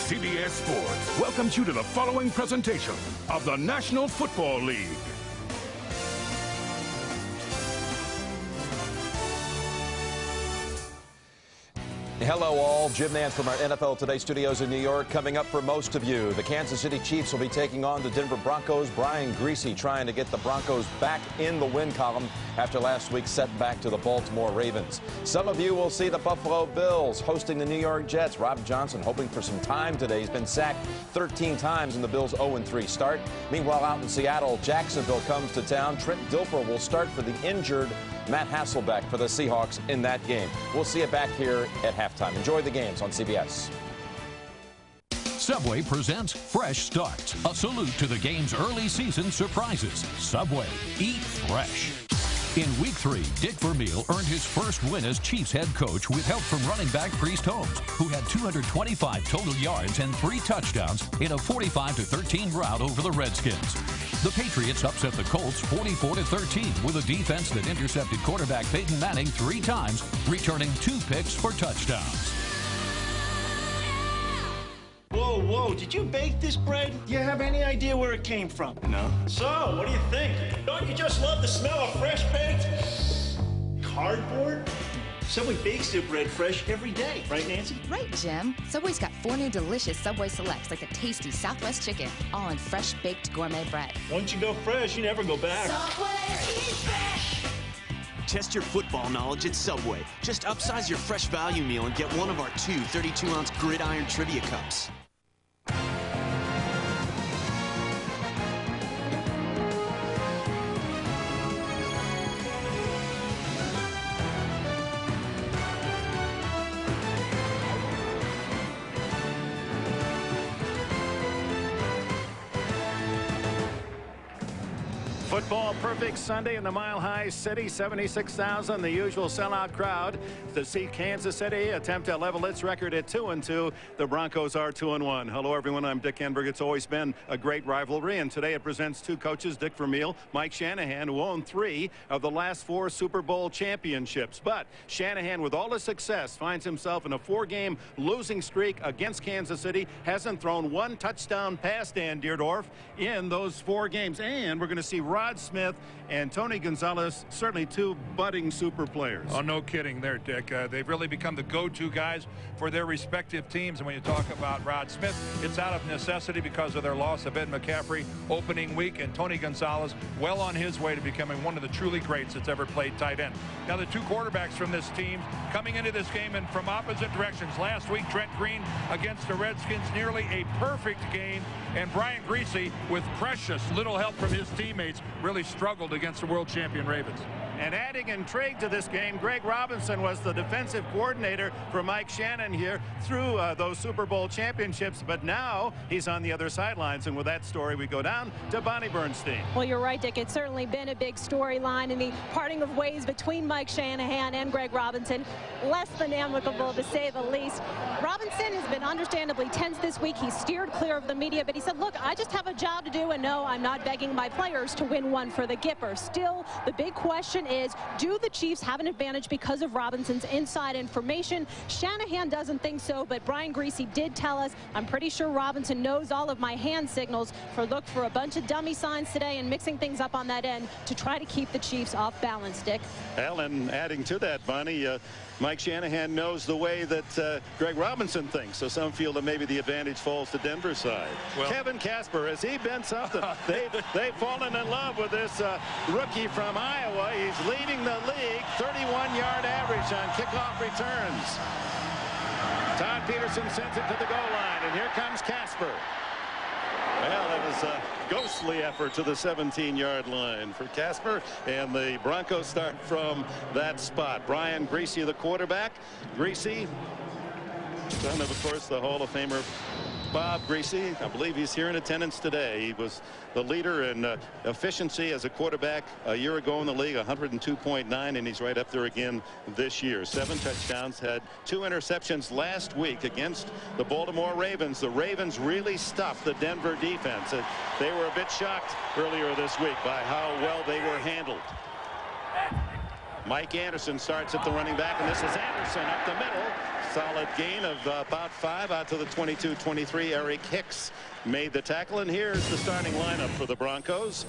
CBS Sports welcomes you to the following presentation of the National Football League. Hello all, Jim Nance from our NFL Today studios in New York. Coming up for most of you, the Kansas City Chiefs will be taking on the Denver Broncos. Brian Griese trying to get the Broncos back in the win column after last week's setback to the Baltimore Ravens. Some of you will see the Buffalo Bills hosting the New York Jets. Rob Johnson hoping for some time today. He's been sacked 13 times in the Bills' 0-3 start. Meanwhile, out in Seattle, Jacksonville comes to town. Trent Dilfer will start for the injured Matt Hasselbeck for the Seahawks in that game. We'll see it back here at halftime. Enjoy the games on CBS. Subway presents Fresh Starts, a salute to the game's early season surprises. Subway, eat fresh. In Week 3, Dick Vermeil earned his first win as Chiefs head coach with help from running back Priest Holmes, who had 225 total yards and 3 touchdowns in a 45-13 rout over the Redskins. The Patriots upset the Colts 44-13 with a defense that intercepted quarterback Peyton Manning 3 times, returning 2 picks for touchdowns. Whoa, did you bake this bread? Do you have any idea where it came from? No. So, what do you think? Don't you just love the smell of fresh baked cardboard? Subway bakes their bread fresh every day, right, Nancy? Right, Jim. Subway's got 4 new delicious Subway Selects, like the tasty Southwest chicken, all in fresh baked gourmet bread. Once you go fresh, you never go back. Subway, eat fresh. Test your football knowledge at Subway. Just upsize your fresh value meal and get one of our 2 32-ounce gridiron trivia cups. Football perfect Sunday in the Mile High City. 76,000, the usual sellout crowd to see Kansas City attempt to level its record at 2-2. The Broncos are 2-1. Hello, everyone. I'm Dick Enberg. It's always been a great rivalry, and today it presents 2 coaches, Dick Vermeil, Mike Shanahan, who own 3 of the last 4 Super Bowl championships. But Shanahan, with all his success, finds himself in a 4-game losing streak against Kansas City. Hasn't thrown 1 touchdown pass, Dan Deerdorf, in those 4 games. And we're going to see Rod Smith and Tony Gonzalez, certainly 2 budding super players. Oh, no kidding there, Dick. They've really become the go-to guys for their respective teams. And when you talk about Rod Smith, it's out of necessity because of their loss of Ed McCaffrey opening week, and Tony Gonzalez well on his way to becoming one of the truly greats that's ever played tight end. Now, the 2 quarterbacks from this team coming into this game and from opposite directions. Last week, Trent Green against the Redskins, nearly a perfect game. And Brian Griese, with precious little help from his teammates, really struggled against the world champion Ravens. And adding intrigue to this game, Greg Robinson was the defensive coordinator for Mike Shannon here through those Super Bowl championships, but now he's on the other sidelines. And with that story, we go down to Bonnie Bernstein. Well, you're right, Dick. It's certainly been a big storyline in the parting of ways between Mike Shanahan and Greg Robinson. Less than amicable, to say the least. Robinson has been understandably tense this week. He steered clear of the media, but he said, look, I just have a job to do, and no, I'm not begging my players to win one for the Gipper. Still, the big question is, do the Chiefs have an advantage because of Robinson's inside information? Shanahan doesn't think so, but Brian Griese did tell us, I'm pretty sure Robinson knows all of my hand signals. Look for a bunch of dummy signs today and mixing things up on that end to try to keep the Chiefs off balance, Dick. Well, and adding to that, Bonnie, Mike Shanahan knows the way that Greg Robinson thinks, so some feel that maybe the advantage falls to Denver's side. Well, Kevin Casper, has he been something? They've fallen in love with this rookie from Iowa. He's leading the league, 31-yard average on kickoff returns. Todd Peterson sends it to the goal line, and here comes Casper. Well, it was a ghostly effort to the 17-yard line for Casper, and the Broncos start from that spot. Brian Griese, the quarterback. Griese, son of course, the Hall of Famer Bob Griese. I believe he's here in attendance today. He was the leader in efficiency as a quarterback a year ago in the league, 102.9, and he's right up there again this year. 7 touchdowns, had 2 interceptions last week against the Baltimore Ravens. The Ravens really stuffed the Denver defense. They were a bit shocked earlier this week by how well they were handled. Mike Anderson starts at the running back, and this is Anderson up the middle. solid gain of about 5 out to the 22-23. Eric Hicks made the tackle, and here's the starting lineup for the Broncos.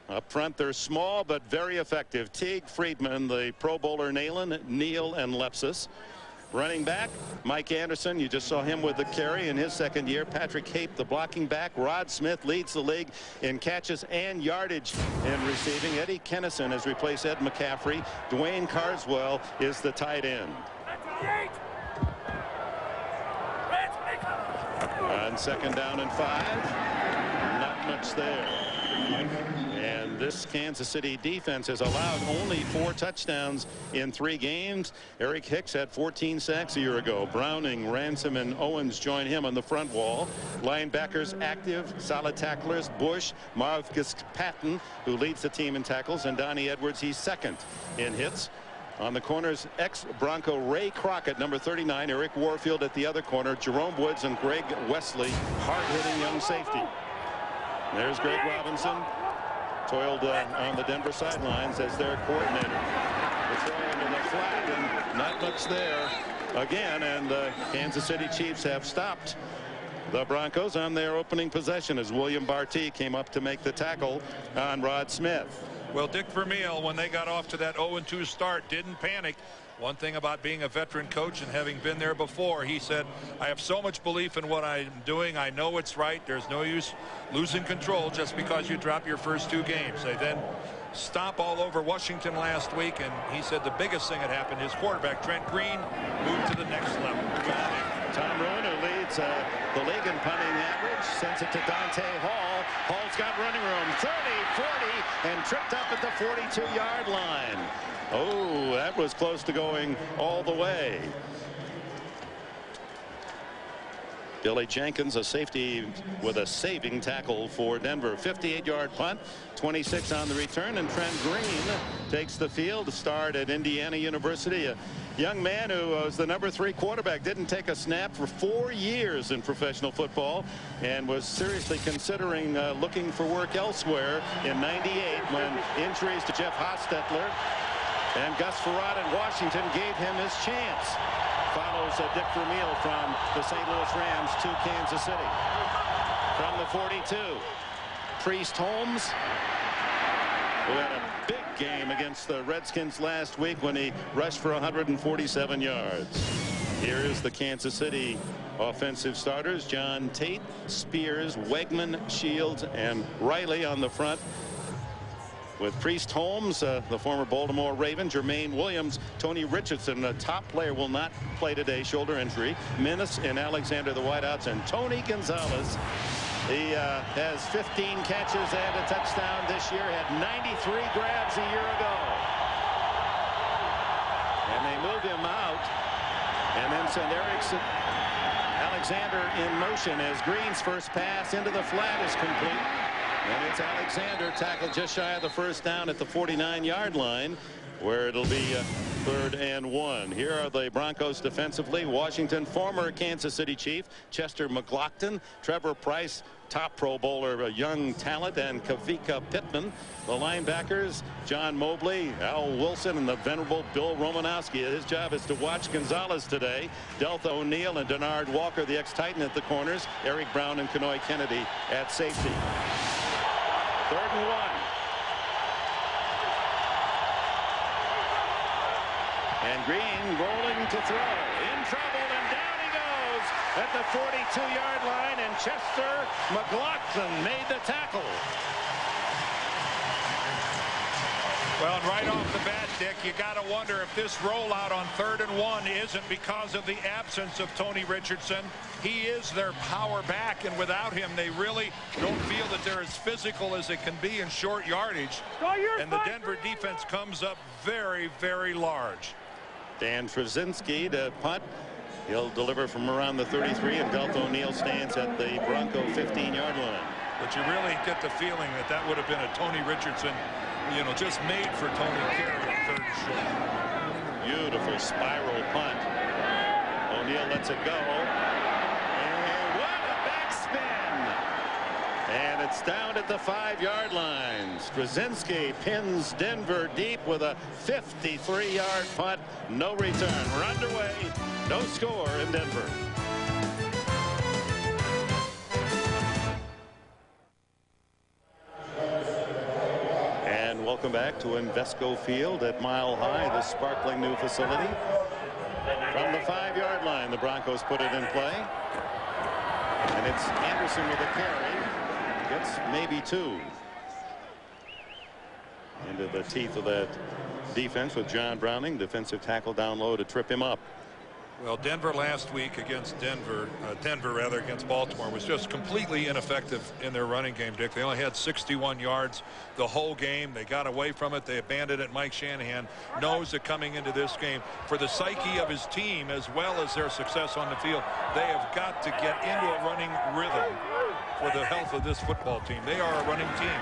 Up front, they're small but very effective. Teague, Friedman, the Pro Bowler Nalen, Neal, and Lepsis. Running back, Mike Anderson. You just saw him with the carry in his second year. Patrick Hape, the blocking back. Rod Smith leads the league in catches and yardage in receiving. Eddie Kennison has replaced Ed McCaffrey. Dwayne Carswell is the tight end. On second down and 5. Not much there. And this Kansas City defense has allowed only 4 touchdowns in 3 games. Eric Hicks had 14 sacks a year ago. Browning, Ransom, and Owens join him on the front wall. Linebackers active, solid tacklers. Bush, Marcus Patton, who leads the team in tackles, and Donnie Edwards, he's second in hits. On the corners, ex-Bronco Ray Crockett, number 39. Eric Warfield at the other corner. Jerome Woods and Greg Wesley, hard-hitting young safety. There's Greg Robinson, toiled on the Denver sidelines as their coordinator. The throw into the flat, and not much there again, and the Kansas City Chiefs have stopped the Broncos on their opening possession as William Barty came up to make the tackle on Rod Smith. Well, Dick Vermeil, when they got off to that 0-2 start, didn't panic. One thing about being a veteran coach and having been there before, he said, I have so much belief in what I'm doing. I know it's right. There's no use losing control just because you drop your first 2 games. They then stomp all over Washington last week, and he said the biggest thing that happened, his quarterback, Trent Green, moved to the next level. Tom Rowan, who leads the league in punting average, sends it to Dante Hall. Hall's got running room, 30, 40, and tripped up at the 42-yard line. Oh, that was close to going all the way. Billy Jenkins, a safety with a saving tackle for Denver. 58-yard punt, 26 on the return, and Trent Green takes the field. Starred at Indiana University, a young man who was the number 3 quarterback, didn't take a snap for 4 years in professional football, and was seriously considering looking for work elsewhere in '98 when injuries to Jeff Hostetler and Gus Frerotte in Washington gave him his chance. Follows Dick Vermeil from the St. Louis Rams to Kansas City. From the 42, Priest Holmes, who had a big game against the Redskins last week when he rushed for 147 yards. Here is the Kansas City offensive starters: John Tate, Spears, Wegman, Shields, and Riley on the front, with Priest Holmes, the former Baltimore Raven, Jermaine Williams, Tony Richardson, a top player, will not play today, shoulder injury. Minnis and Alexander, the wideouts, and Tony Gonzalez. He has 15 catches and a touchdown this year, had 93 grabs a year ago. And they move him out and then send Alexander in motion as Green's first pass into the flat is complete. And it's Alexander tackled just shy of the first down at the 49-yard line, where it'll be 3rd and 1. Here are the Broncos defensively. Washington, former Kansas City Chief Chester McLaughlin, Trevor Price, top Pro Bowler, a young talent, and Kavika Pittman. The linebackers, John Mobley, Al Wilson, and the venerable Bill Romanowski. His job is to watch Gonzalez today. Deltha O'Neill and Denard Walker, the ex-Titan, at the corners. Eric Brown and Kenoy Kennedy at safety. 3rd and 1. And Green rolling to throw. In trouble, and down he goes at the 42-yard line, and Chester McLaughlin made the tackle. Well, and right off the bat, Dick, you got to wonder if this rollout on 3rd and 1 isn't because of the absence of Tony Richardson. He is their power back, and without him, they really don't feel that they're as physical as they can be in short yardage. And the Denver defense comes up very, very large. Dan Trzynski to punt. He'll deliver from around the 33, and Deltha O'Neill stands at the Bronco 15-yard line. But you really get the feeling that that would have been a Tony Richardson, you know, just made for Tony carry on 3rd and short. Beautiful spiral punt. O'Neill lets it go. And what a backspin! And it's down at the 5-yard line. Trzynski pins Denver deep with a 53-yard punt. No return. We're underway. No score in Denver. And welcome back to Invesco Field at Mile High, the sparkling new facility. From the 5-yard line, the Broncos put it in play. And it's Anderson with a carry. Gets maybe 2. Into the teeth of that defense with John Browning, defensive tackle down low to trip him up. Well, Denver last week against Denver against Baltimore was just completely ineffective in their running game, Dick. They only had 61 yards the whole game. They got away from it. They abandoned it. Mike Shanahan knows that coming into this game, for the psyche of his team as well as their success on the field, they have got to get into a running rhythm for the health of this football team. They are a running team.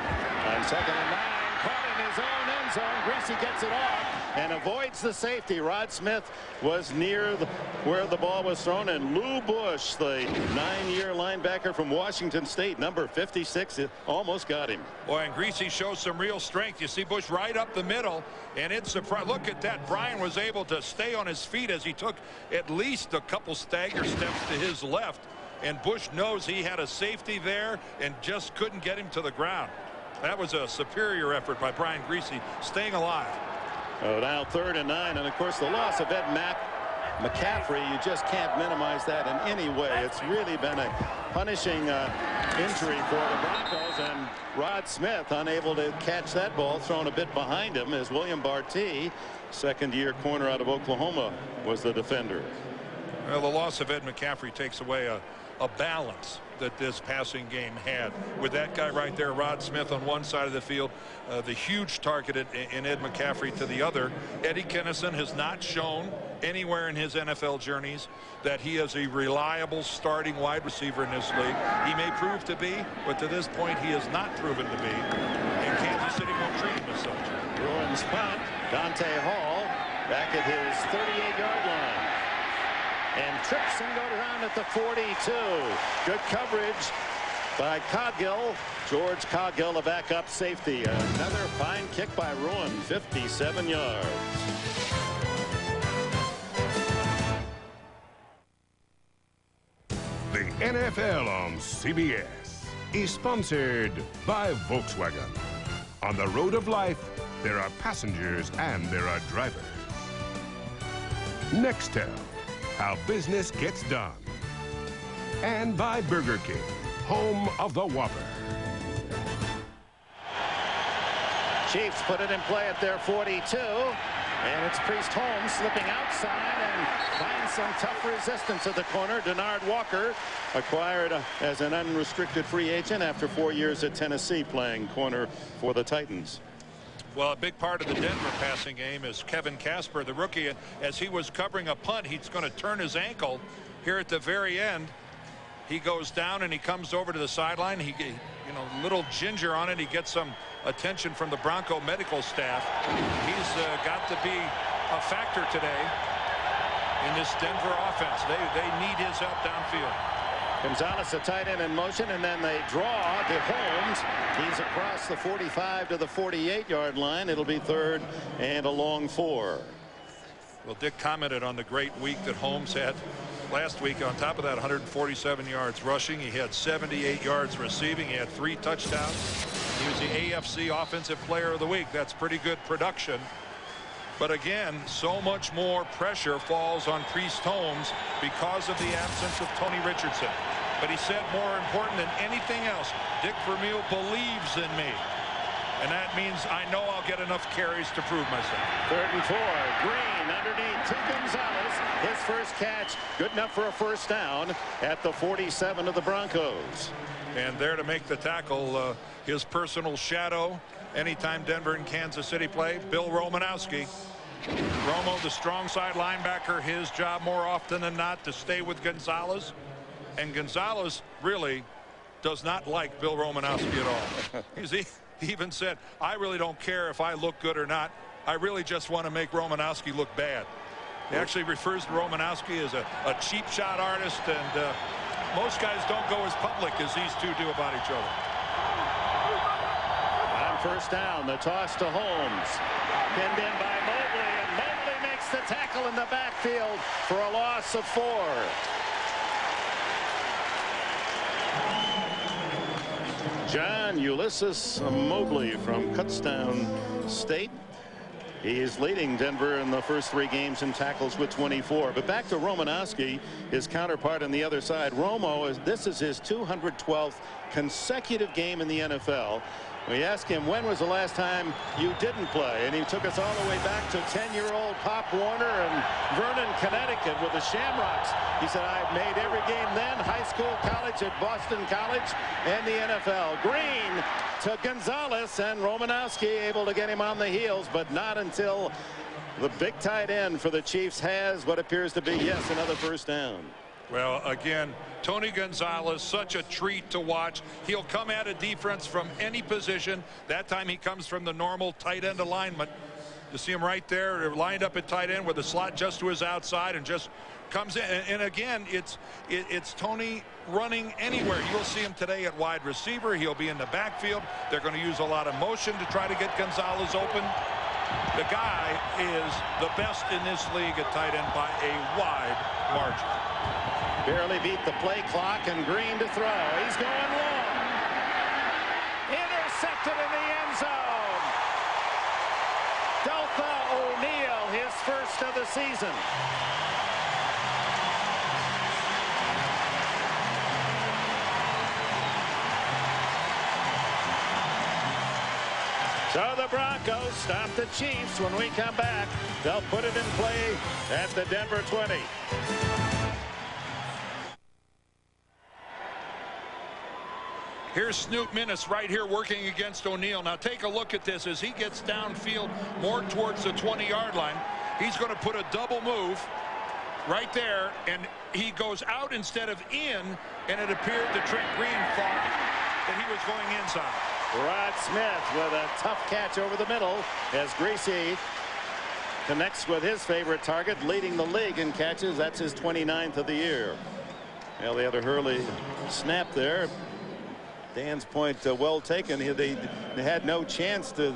On 2nd and 9, caught in his own end zone. Greasy gets it off and avoids the safety. Rod Smith was near where the ball was thrown, and Lou Bush, the 9-year linebacker from Washington State, number 56, almost got him. Boy, and Greasy shows some real strength. You see Bush right up the middle, and it's surprising. Look at that. Brian was able to stay on his feet as he took at least a couple stagger steps to his left, and Bush knows he had a safety there and just couldn't get him to the ground. That was a superior effort by Brian Greasy, staying alive. Oh, now 3rd and 9, and of course the loss of Ed McCaffrey, you just can't minimize that in any way. It's really been a punishing injury for the Broncos, and Rod Smith unable to catch that ball, thrown a bit behind him, as William Barty, 2nd-year corner out of Oklahoma, was the defender. Well, the loss of Ed McCaffrey takes away a balance that this passing game had. With that guy right there, Rod Smith on one side of the field, the huge target in Ed McCaffrey to the other. Eddie Kennison has not shown anywhere in his NFL journeys that he is a reliable starting wide receiver in this league. He may prove to be, but to this point he has not proven to be, and Kansas City won't treat him as such. Bruins punt. Dante Hall back at his 38-yard line. And trips and goes around at the 42. Good coverage by Coggill. George Coggill, the backup safety. Another fine kick by Ruin, 57 yards. The NFL on CBS is sponsored by Volkswagen. On the road of life, there are passengers and there are drivers. Nextel, how business gets done. And by Burger King, home of the Whopper. Chiefs put it in play at their 42. And it's Priest Holmes slipping outside and finds some tough resistance at the corner. Denard Walker acquired as an unrestricted free agent after 4 years at Tennessee playing corner for the Titans. Well, a big part of the Denver passing game is Kevin Casper, the rookie. As he was covering a punt, he's going to turn his ankle here at the very end. He goes down and he comes over to the sideline. He, little ginger on it. He gets some attention from the Bronco medical staff. He's got to be a factor today in this Denver offense. They need his help downfield. Gonzalez, a tight end in motion, and then they draw to Holmes. He's across the 45 to the 48-yard line. It'll be 3rd and a long 4. Well, Dick commented on the great week that Holmes had last week. On top of that, 147 yards rushing. He had 78 yards receiving. He had 3 touchdowns. He was the AFC Offensive Player of the Week. That's pretty good production. But again, so much more pressure falls on Priest Holmes because of the absence of Tony Richardson. But he said, more important than anything else, Dick Vermeil believes in me. And that means I know I'll get enough carries to prove myself. 3rd and 4. Green underneath to Gonzalez. His first catch, good enough for a first down at the 47 of the Broncos. And there to make the tackle, his personal shadow, anytime Denver and Kansas City play, Bill Romanowski. Romo, the strong side linebacker, his job more often than not to stay with Gonzalez. And Gonzalez really does not like Bill Romanowski at all. He even said, I really don't care if I look good or not. I really just want to make Romanowski look bad. He actually refers to Romanowski as a cheap shot artist, and most guys don't go as public as these two do about each other. On first down, the toss to Holmes. Pinned in by Mobley, and Mobley makes the tackle in the backfield for a loss of 4. John Ulysses Mobley from Kutztown State. He is leading Denver in the first 3 games in tackles with 24. But back to Romanowski, his counterpart on the other side. This is his 212th consecutive game in the NFL. We asked him, when was the last time you didn't play? And he took us all the way back to 10-year-old Pop Warner and Vernon, Connecticut with the Shamrocks. He said, I've made every game then, high school, college, at Boston College, and the NFL. Green to Gonzalez, and Romanowski able to get him on the heels, but not until the big tight end for the Chiefs has what appears to be, yes, another first down. Well, again, Tony Gonzalez, such a treat to watch. He'll come at a defense from any position. That time he comes from the normal tight end alignment. You see him right there. They're lined up at tight end with the slot just to his outside and just comes in. And again, it's Tony running anywhere. You'll see him today at wide receiver. He'll be in the backfield. They're going to use a lot of motion to try to get Gonzalez open. The guy is the best in this league at tight end by a wide margin. Barely beat the play clock, and Green to throw. He's going long. Intercepted in the end zone. Deltha O'Neal, his first of the season. So the Broncos stop the Chiefs. When we come back, they'll put it in play at the Denver 20. Here's Snoop Minnis right here working against O'Neal. Now take a look at this as he gets downfield more towards the 20-yard line. He's going to put a double move right there, and he goes out instead of in, and it appeared that Trent Green thought that he was going inside. Rod Smith with a tough catch over the middle as Greasy connects with his favorite target, leading the league in catches. That's his 29th of the year. Well, they had a Hurley snap there. Dan's point well taken. They had no chance to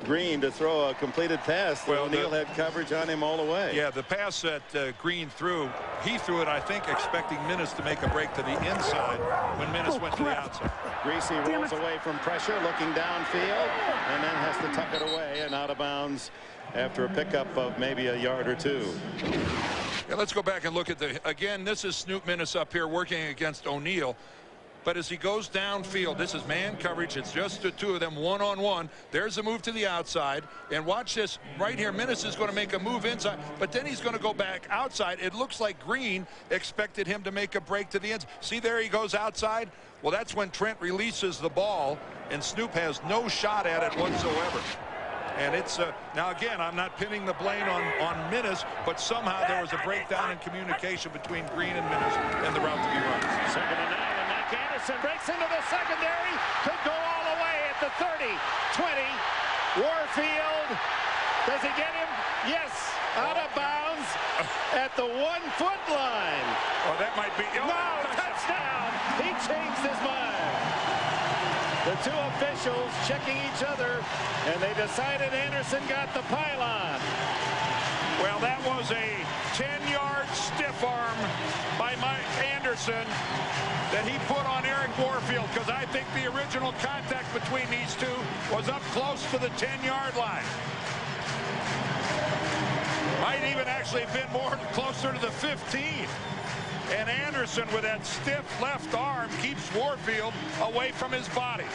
Green to throw a completed pass. Well, O'Neal had coverage on him all the way. Yeah, the pass that Green threw, he threw it, I think, expecting Minnis to make a break to the inside when Minnis went to the outside. Greasy rolls away from pressure, looking downfield, and then has to tuck it away and out of bounds after a pickup of maybe a yard or 2. Yeah, let's go back and look at again, this is Snoop Minnis up here working against O'Neal. But as he goes downfield, this is man coverage. It's just the 2 of them one-on-one. There's a move to the outside. And watch this right here. Minnis is going to make a move inside, but then he's going to go back outside. It looks like Green expected him to make a break to the end. See, there he goes outside. Well, that's when Trent releases the ball, and Snoop has no shot at it whatsoever. And it's now again, I'm not pinning the blame on Minnis, but somehow there was a breakdown in communication between Green and Minnis and the route to be run. 2nd and 9. Anderson breaks into the secondary, could go all the way at the 30, 20. Warfield, does he get him? Yes, out of bounds at the 1-foot line. Oh, that might be. Oh, no, touchdown. He changed his mind. The 2 officials checking each other, and they decided Anderson got the pylon. Well, that was a 10-yard stiff arm by Mike Anderson that he put on Eric Warfield, because I think the original contact between these two was up close to the 10-yard line. Might even actually have been more closer to the 15. And Anderson, with that stiff left arm, keeps Warfield away from his body.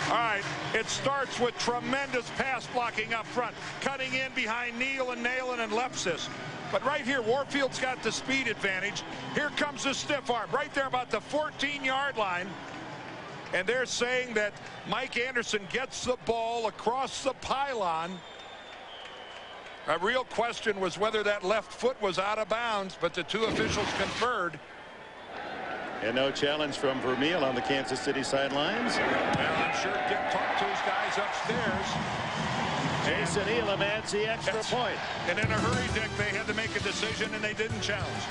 All right, it starts with tremendous pass blocking up front, cutting in behind Neal and Nalen and Lepsis. But right here, Warfield's got the speed advantage. Here comes the stiff arm right there about the 14-yard line. And they're saying that Mike Anderson gets the ball across the pylon. A real question was whether that left foot was out of bounds, but the 2 officials conferred. And no challenge from Vermeil on the Kansas City sidelines. Well, I'm sure Dick talked to his guys upstairs. Jason Elam adds the extra point. And in a hurry, Dick, they had to make a decision, and they didn't challenge.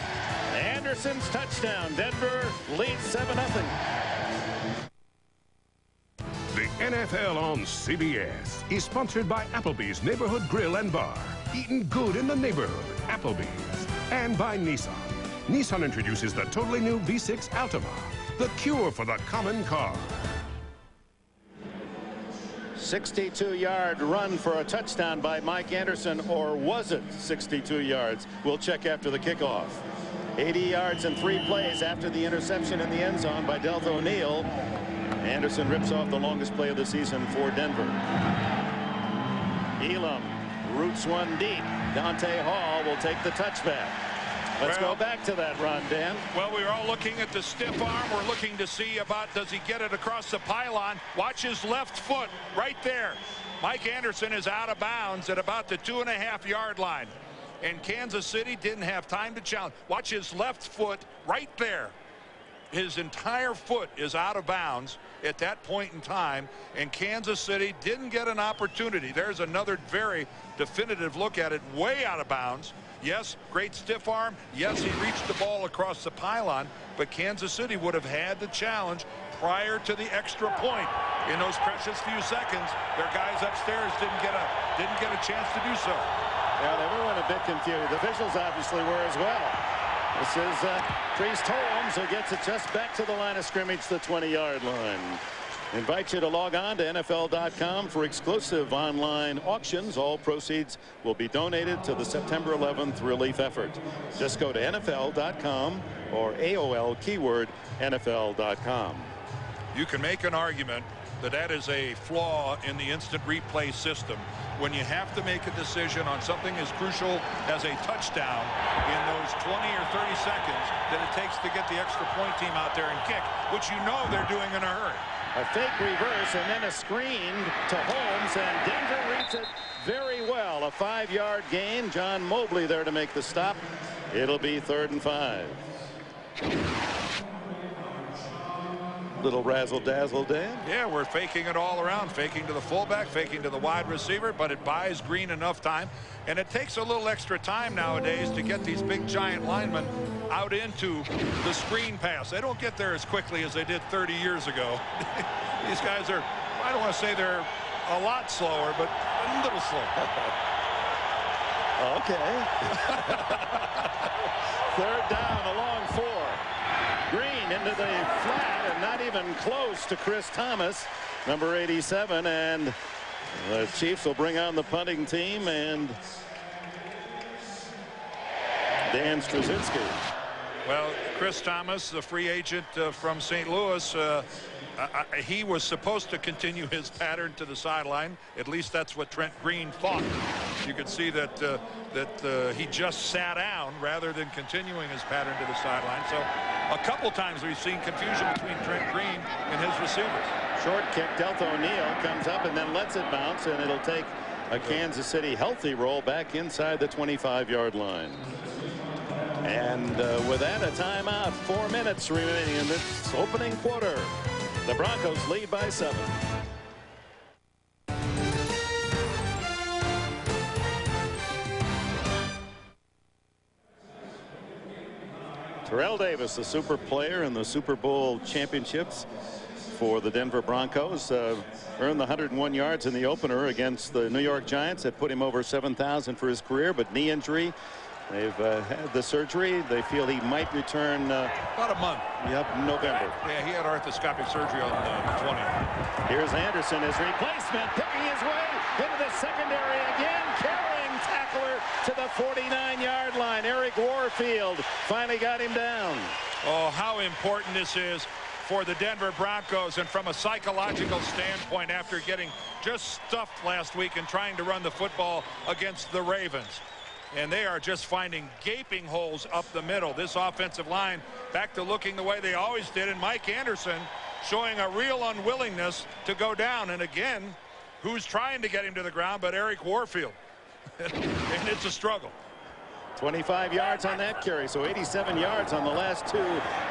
Anderson's touchdown. Denver leads 7-0. The NFL on CBS is sponsored by Applebee's Neighborhood Grill and Bar. eating good in the neighborhood, Applebee's. And by Nissan. Nissan introduces the totally new V6 Altima, the cure for the common car. 62-yard run for a touchdown by Mike Anderson, or was it 62 yards? We'll check after the kickoff. 80 yards and 3 plays after the interception in the end zone by Delta O'Neal. Anderson rips off the longest play of the season for Denver. Elam roots one deep. Dante Hall will take the touchback. Let's go back to that run, Dan. Well, we're all looking at the stiff arm. We're looking to see about, does he get it across the pylon? Watch his left foot right there. Mike Anderson is out of bounds at about the 2.5-yard line. And Kansas City didn't have time to challenge. Watch his left foot right there. His entire foot is out of bounds at that point in time, and Kansas City didn't get an opportunity. There's another very definitive look at it, way out of bounds. Yes, great stiff arm. Yes, he reached the ball across the pylon, but Kansas City would have had the challenge prior to the extra point. In those precious few seconds, their guys upstairs didn't get a chance to do so. Yeah, they were a bit confused. The officials obviously were as well. This is Priest Holmes, who gets it just back to the line of scrimmage, the 20-yard line. Invite you to log on to NFL.com for exclusive online auctions. All proceeds will be donated to the September 11th relief effort. Just go to NFL.com or AOL keyword NFL.com. You can make an argument that that is a flaw in the instant replay system when you have to make a decision on something as crucial as a touchdown in those 20 or 30 seconds that it takes to get the extra point team out there and kick, which you know they're doing in a hurry. A fake reverse and then a screen to Holmes, and Denver reads it very well. A 5-yard gain. John Mobley there to make the stop. It'll be 3rd and 5. Little razzle-dazzle, Dan. Yeah, we're faking it all around, faking to the fullback, faking to the wide receiver, but it buys Green enough time, and it takes a little extra time nowadays to get these big giant linemen out into the screen pass. They don't get there as quickly as they did 30 years ago. These guys are, I don't want to say they're a lot slower, but a little slower. Okay. 3rd down, a long 4. Green into the flat and not even close to Chris Thomas, number 87, and the Chiefs will bring on the punting team and Dan Straczynski. Well, Chris Thomas, the free agent from St. Louis, he was supposed to continue his pattern to the sideline. At least that's what Trent Green thought. You could see that he just sat down rather than continuing his pattern to the sideline. So a couple times we've seen confusion between Trent Green and his receivers. Short kick. Delta O'Neal comes up and then lets it bounce, and it'll take a Kansas City healthy roll back inside the 25-yard line. And with that, a timeout. 4 minutes remaining in this opening quarter. The Broncos lead by 7. Terrell Davis, the super player in the Super Bowl championships for the Denver Broncos, earned the 101 yards in the opener against the New York Giants. That put him over 7,000 for his career, but knee injury. They've had the surgery. They feel he might return about a month. Yep, November. Yeah, he had arthroscopic surgery on the 20th. Here's Anderson as replacement, picking his way into the secondary again, carrying tackler to the 49-yard line. Eric Warfield finally got him down. Oh, how important this is for the Denver Broncos, and from a psychological standpoint after getting just stuffed last week and trying to run the football against the Ravens. And they are just finding gaping holes up the middle. This offensive line back to looking the way they always did, and Mike Anderson showing a real unwillingness to go down. And again, who's trying to get him to the ground but Eric Warfield. And it's a struggle. 25 yards on that carry, so 87 yards on the last 2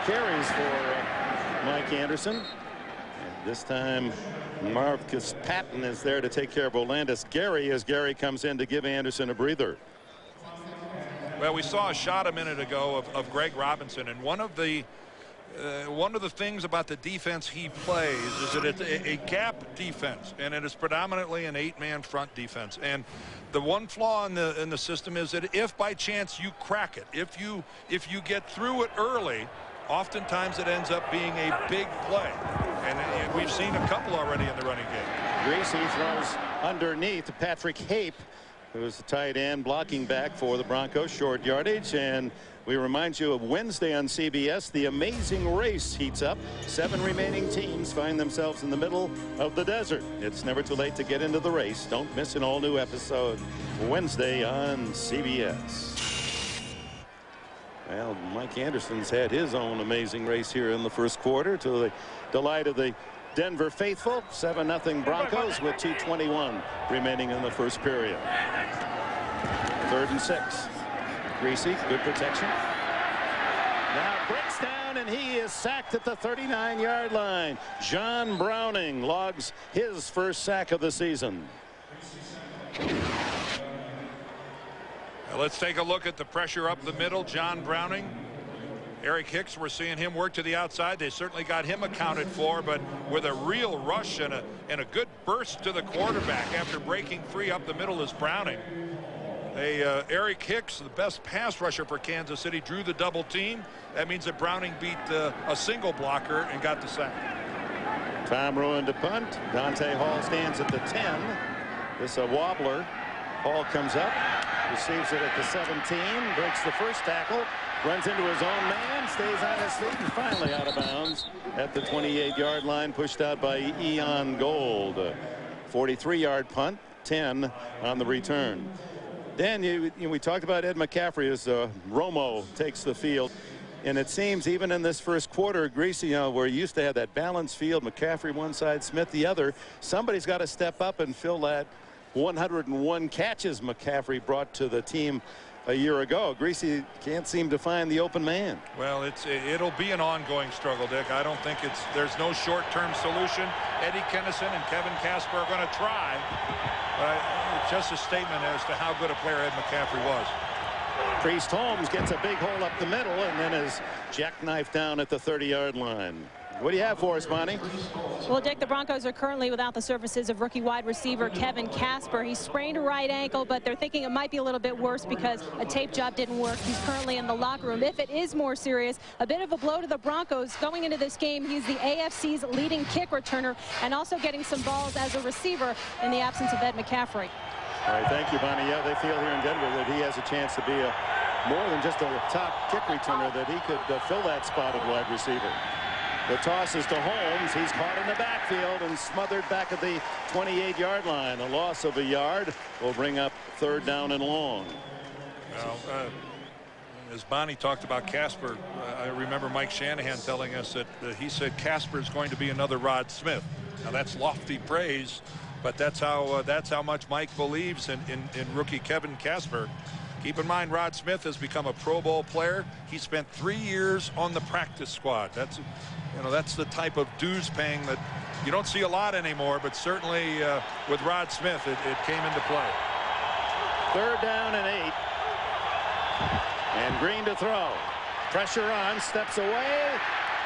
carries for Mike Anderson. And this time Marcus Patton is there to take care of Olandis Gary as Gary comes in to give Anderson a breather. Well, we saw a shot a minute ago of Greg Robinson, and one of the one of the things about the defense he plays is that it's a gap defense, and it is predominantly an 8-man front defense. And the one flaw in the system is that if by chance you crack it, if you get through it early, oftentimes it ends up being a big play. And we've seen a couple already in the running game. Greasy throws underneath to Patrick Hape, who's the tight end blocking back for the Broncos, short yardage. And we remind you of Wednesday on CBS, the Amazing Race heats up. 7 remaining teams find themselves in the middle of the desert. It's never too late to get into the race. Don't miss an all-new episode Wednesday on CBS. Well, Mike Anderson's had his own amazing race here in the first quarter, to the delight of the Denver faithful. 7-0 Broncos with 2:21 remaining in the first period. 3rd and 6. Greasy, good protection. Now breaks down, and he is sacked at the 39-yard line. John Browning logs his first sack of the season. Now let's take a look at the pressure up the middle. John Browning, Eric Hicks, we're seeing him work to the outside. They certainly got him accounted for, but with a real rush and a good burst to the quarterback after breaking free up the middle is Browning. Eric Hicks, the best pass rusher for Kansas City, drew the double team. That means that Browning beat a single blocker and got the sack. Tom ruined a punt. Dante Hall stands at the 10. This a wobbler. Hall comes up, receives it at the 17, breaks the first tackle, runs into his own man, stays on his feet, and finally out of bounds at the 28-yard line, pushed out by Eon Gold. 43-yard punt, 10 on the return. Dan, we talked about Ed McCaffrey as Romo takes the field. And it seems even in this first quarter, Greasy, where you used to have that balanced field, McCaffrey one side, Smith the other, somebody's got to step up and fill that 101 catches McCaffrey brought to the team a year ago. Greasy can't seem to find the open man. Well, it'll be an ongoing struggle, Dick. I don't think there's no short-term solution. Eddie Kennison and Kevin Casper are going to try. But it's just a statement as to how good a player Ed McCaffrey was. Priest Holmes gets a big hole up the middle and then is jackknifed down at the 30-yard line. What do you have for us, Bonnie? Well, Dick, the Broncos are currently without the services of rookie wide receiver Kevin Casper. He sprained a right ankle, but they're thinking it might be a little bit worse because a tape job didn't work. He's currently in the locker room. If it is more serious, a bit of a blow to the Broncos. Going into this game, he's the AFC's leading kick returner and also getting some balls as a receiver in the absence of Ed McCaffrey. All right, thank you, Bonnie. Yeah, they feel here in Denver that he has a chance to be more than just a top kick returner, that he could fill that spot at wide receiver. The toss is to Holmes. He's caught in the backfield and smothered back at the 28-yard line. A loss of a yard will bring up 3rd down and long. Well, as Bonnie talked about Casper, I remember Mike Shanahan telling us that he said Casper is going to be another Rod Smith. Now that's lofty praise, but that's how much Mike believes in rookie Kevin Casper. Keep in mind, Rod Smith has become a Pro Bowl player. He spent 3 years on the practice squad. That's the type of dues paying that you don't see a lot anymore, but certainly with Rod Smith, it came into play. 3rd down and 8. And Green to throw. Pressure on, steps away,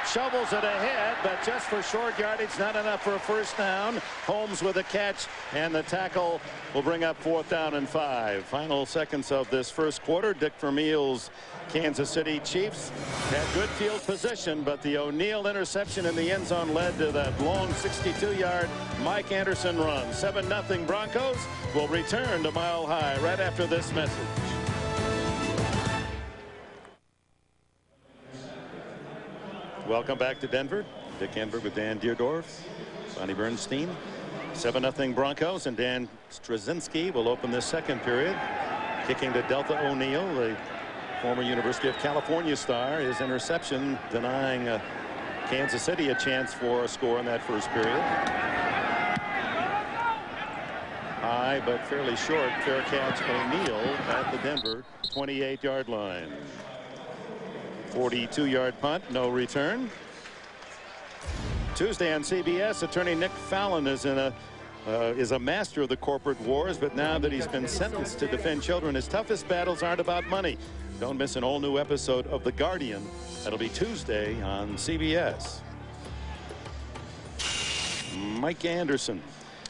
shovels it ahead, but just for short yardage, not enough for a first down. Holmes with a catch, and the tackle will bring up 4th down and 5. Final seconds of this first quarter. Dick Vermeil's Kansas City Chiefs had good field position, but the O'Neal interception in the end zone led to that long 62-yard Mike Anderson run. 7-0 Broncos will return to Mile High right after this message. Welcome back to Denver. Dick Enberg with Dan Deerdorf, Bonnie Bernstein. 7-0 Broncos, and Dan Straczynski will open this second period. Kicking to Delta O'Neal, the former University of California star. His interception denying Kansas City a chance for a score in that first period. High but fairly short, fair catch O'Neal at the Denver 28-yard line. 42-yard punt, no return. Tuesday on CBS, attorney Nick Fallon is in a is a master of the corporate wars, but now that he's been sentenced to defend children, his toughest battles aren't about money. Don't miss an all-new episode of The Guardian. That'll be Tuesday on CBS. Mike Anderson.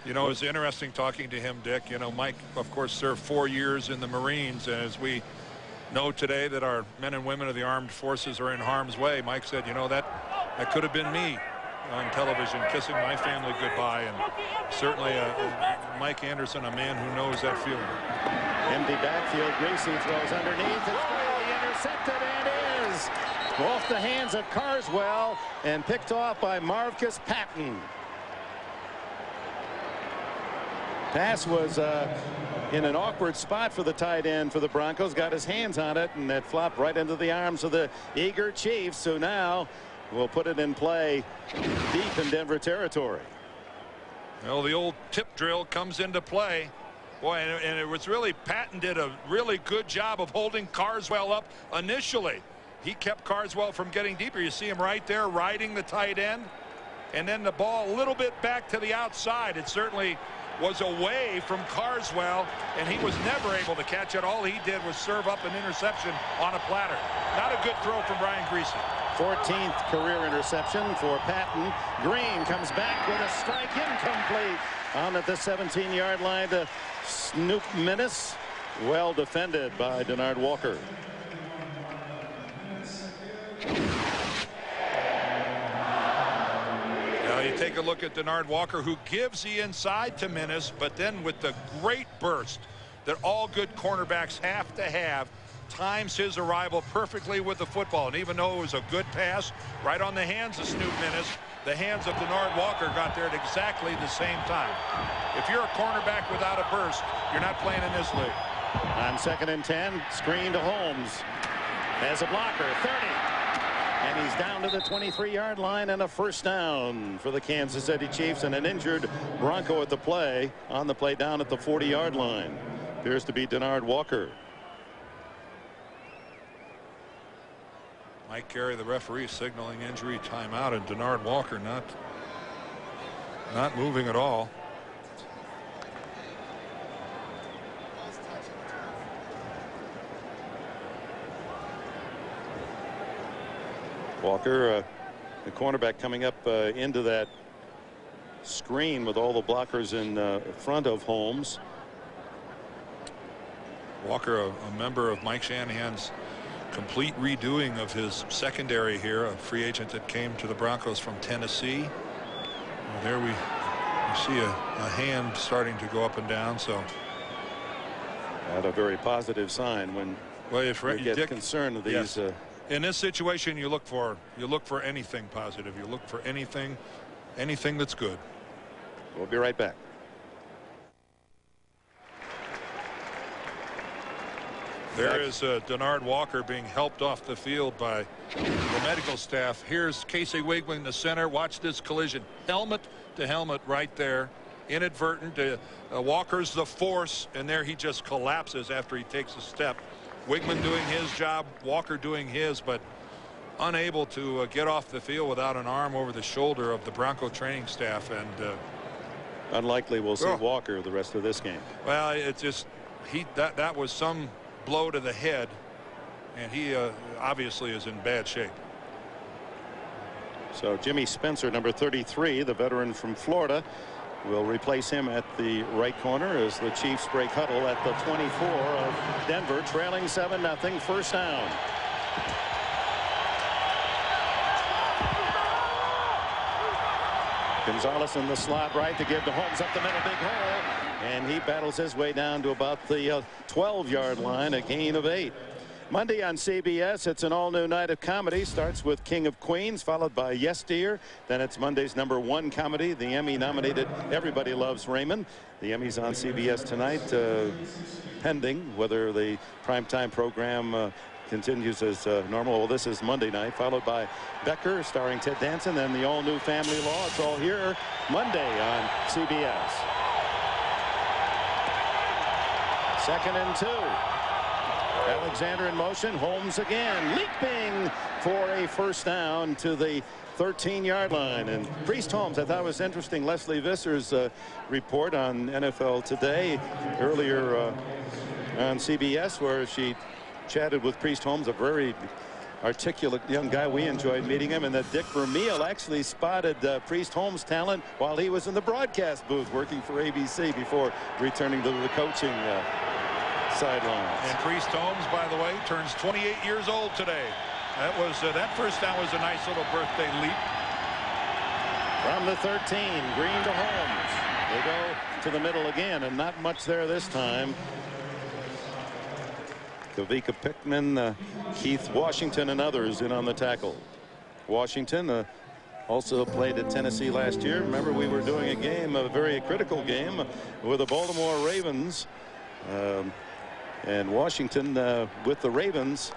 You know, it's interesting talking to him, Dick. You know, Mike, of course, served 4 years in the Marines, and as we know today that our men and women of the armed forces are in harm's way, Mike said, you know, that could have been me on television kissing my family goodbye. And certainly Mike Anderson, a man who knows that feeling. Empty backfield. Greasy throws underneath. It's going to be intercepted and is off the hands of Carswell and picked off by Marvcus Patton. Pass was in an awkward spot for the tight end for the Broncos. Got his hands on it, and that flopped right into the arms of the eager Chiefs, who now will put it in play deep in Denver territory. Well, the old tip drill comes into play. Boy, and it was really, Patton did a really good job of holding Carswell up initially. He kept Carswell from getting deeper. You see him right there riding the tight end. And then the ball a little bit back to the outside. It certainly was away from Carswell, and he was never able to catch it. All he did was serve up an interception on a platter. Not a good throw from Brian Greasy. 14th career interception for Patton. Green comes back with a strike, incomplete. On at the 17-yard line to Snoop Minnis. Well defended by Denard Walker. You take a look at Denard Walker, who gives the inside to Minnis, but then with the great burst that all good cornerbacks have to have, times his arrival perfectly with the football. And even though it was a good pass right on the hands of Snoop Minnis, the hands of Denard Walker got there at exactly the same time. If you're a cornerback without a burst, you're not playing in this league. On 2nd and 10, screen to Holmes. As a blocker, 30. And he's down to the 23-yard line, and a first down for the Kansas City Chiefs, and an injured Bronco at the play, on the play down at the 40-yard line. Appears to be Denard Walker. Mike Carey, the referee, signaling injury timeout, and Denard Walker not moving at all. Walker, the cornerback, coming up into that screen with all the blockers in front of Holmes. Walker, a member of Mike Shanahan's complete redoing of his secondary here, a free agent that came to the Broncos from Tennessee. Well, there we see a hand starting to go up and down. So not a very positive sign when you get concerned of these. Yes. In this situation, you look for anything positive. You look for anything that's good. We'll be right back. There is Denard Walker being helped off the field by the medical staff. Here's Casey Wigwing, the center. Watch this collision. Helmet to helmet right there. Inadvertent. Walker's the force, and there he just collapses after he takes a step. Wigman doing his job, Walker doing his, but unable to get off the field without an arm over the shoulder of the Bronco training staff. And unlikely we'll see Walker the rest of this game. Well, it's just that was some blow to the head, and he obviously is in bad shape. So Jimmy Spencer, number 33, the veteran from Florida, will replace him at the right corner as the Chiefs break huddle at the 24 of Denver, trailing 7-0, first down. Gonzalez in the slot right to give to Holmes up the middle, big hole, and he battles his way down to about the 12-yard line, a gain of 8. Monday on CBS, it's an all-new night of comedy. Starts with King of Queens, followed by Yes Dear. Then it's Monday's #1 comedy, the Emmy-nominated Everybody Loves Raymond. The Emmys on CBS tonight, pending whether the primetime program continues as normal. Well, this is Monday night, followed by Becker, starring Ted Danson, then the all-new Family Law. It's all here Monday on CBS. 2nd and 2. Alexander in motion. Holmes again, leaping for a first down to the 13-yard line. And Priest Holmes, I thought it was interesting. Leslie Visser's report on NFL Today earlier on CBS, where she chatted with Priest Holmes, a very articulate young guy. We enjoyed meeting him, and that Dick Vermeil actually spotted Priest Holmes' talent while he was in the broadcast booth working for ABC before returning to the coaching sidelines. And Priest Holmes, by the way, turns 28 years old today. That was that first down was a nice little birthday leap. From the 13, Green to Holmes. They go to the middle again, and not much there this time. Kavika Pickman, Keith Washington, and others in on the tackle. Washington also played at Tennessee last year. Remember, we were doing a game, a very critical game, with the Baltimore Ravens. And Washington, with the Ravens,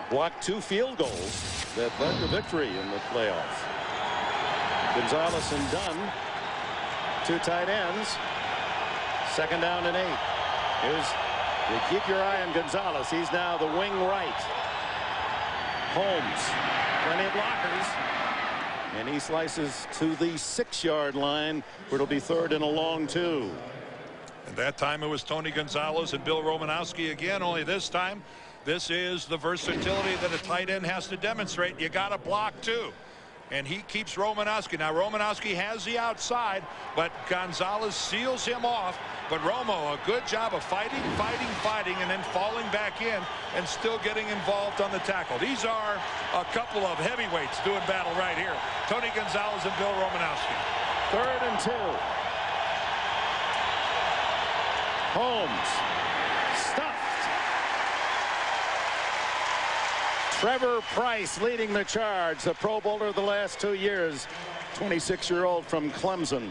blocked 2 field goals that led to victory in the playoffs. Gonzalez and Dunn, 2 tight ends. 2nd down and 8. You keep your eye on Gonzalez. He's now the wing right. Holmes, plenty of blockers, and he slices to the 6-yard line, where it'll be 3rd and a long 2. At that time, it was Tony Gonzalez and Bill Romanowski again, only this time this is the versatility that a tight end has to demonstrate. You got to block too, and he keeps Romanowski. Now Romanowski has the outside, but Gonzalez seals him off. But Romo, a good job of fighting, and then falling back in and still getting involved on the tackle. These are a couple of heavyweights doing battle right here. Tony Gonzalez and Bill Romanowski. 3rd and 2. Holmes stuffed. Trevor Price leading the charge, the Pro Bowler of the last 2 years, 26-year-old from Clemson.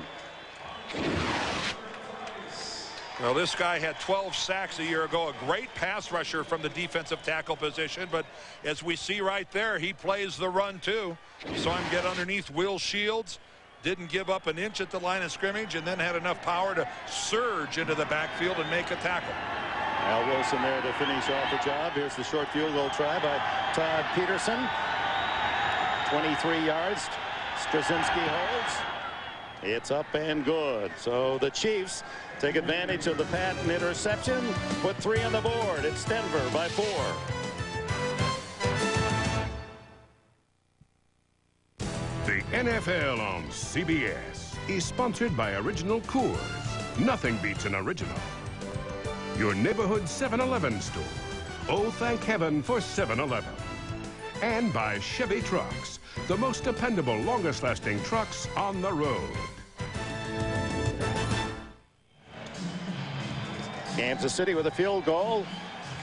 Well, this guy had 12 sacks a year ago, a great pass rusher from the defensive tackle position. But as we see right there, he plays the run too. You saw him get underneath Will Shields, didn't give up an inch at the line of scrimmage, and then had enough power to surge into the backfield and make a tackle. Al Wilson there to finish off the job. Here's the short field goal try by Todd Peterson. 23 yards. Straczynski holds. It's up and good. So the Chiefs take advantage of the patent interception. Put 3 on the board. It's Denver by 4. The NFL on CBS is sponsored by Original Coors. Nothing beats an original. Your neighborhood 7-Eleven store. Oh, thank heaven for 7-Eleven. And by Chevy Trucks, the most dependable, longest-lasting trucks on the road. Kansas City with a field goal.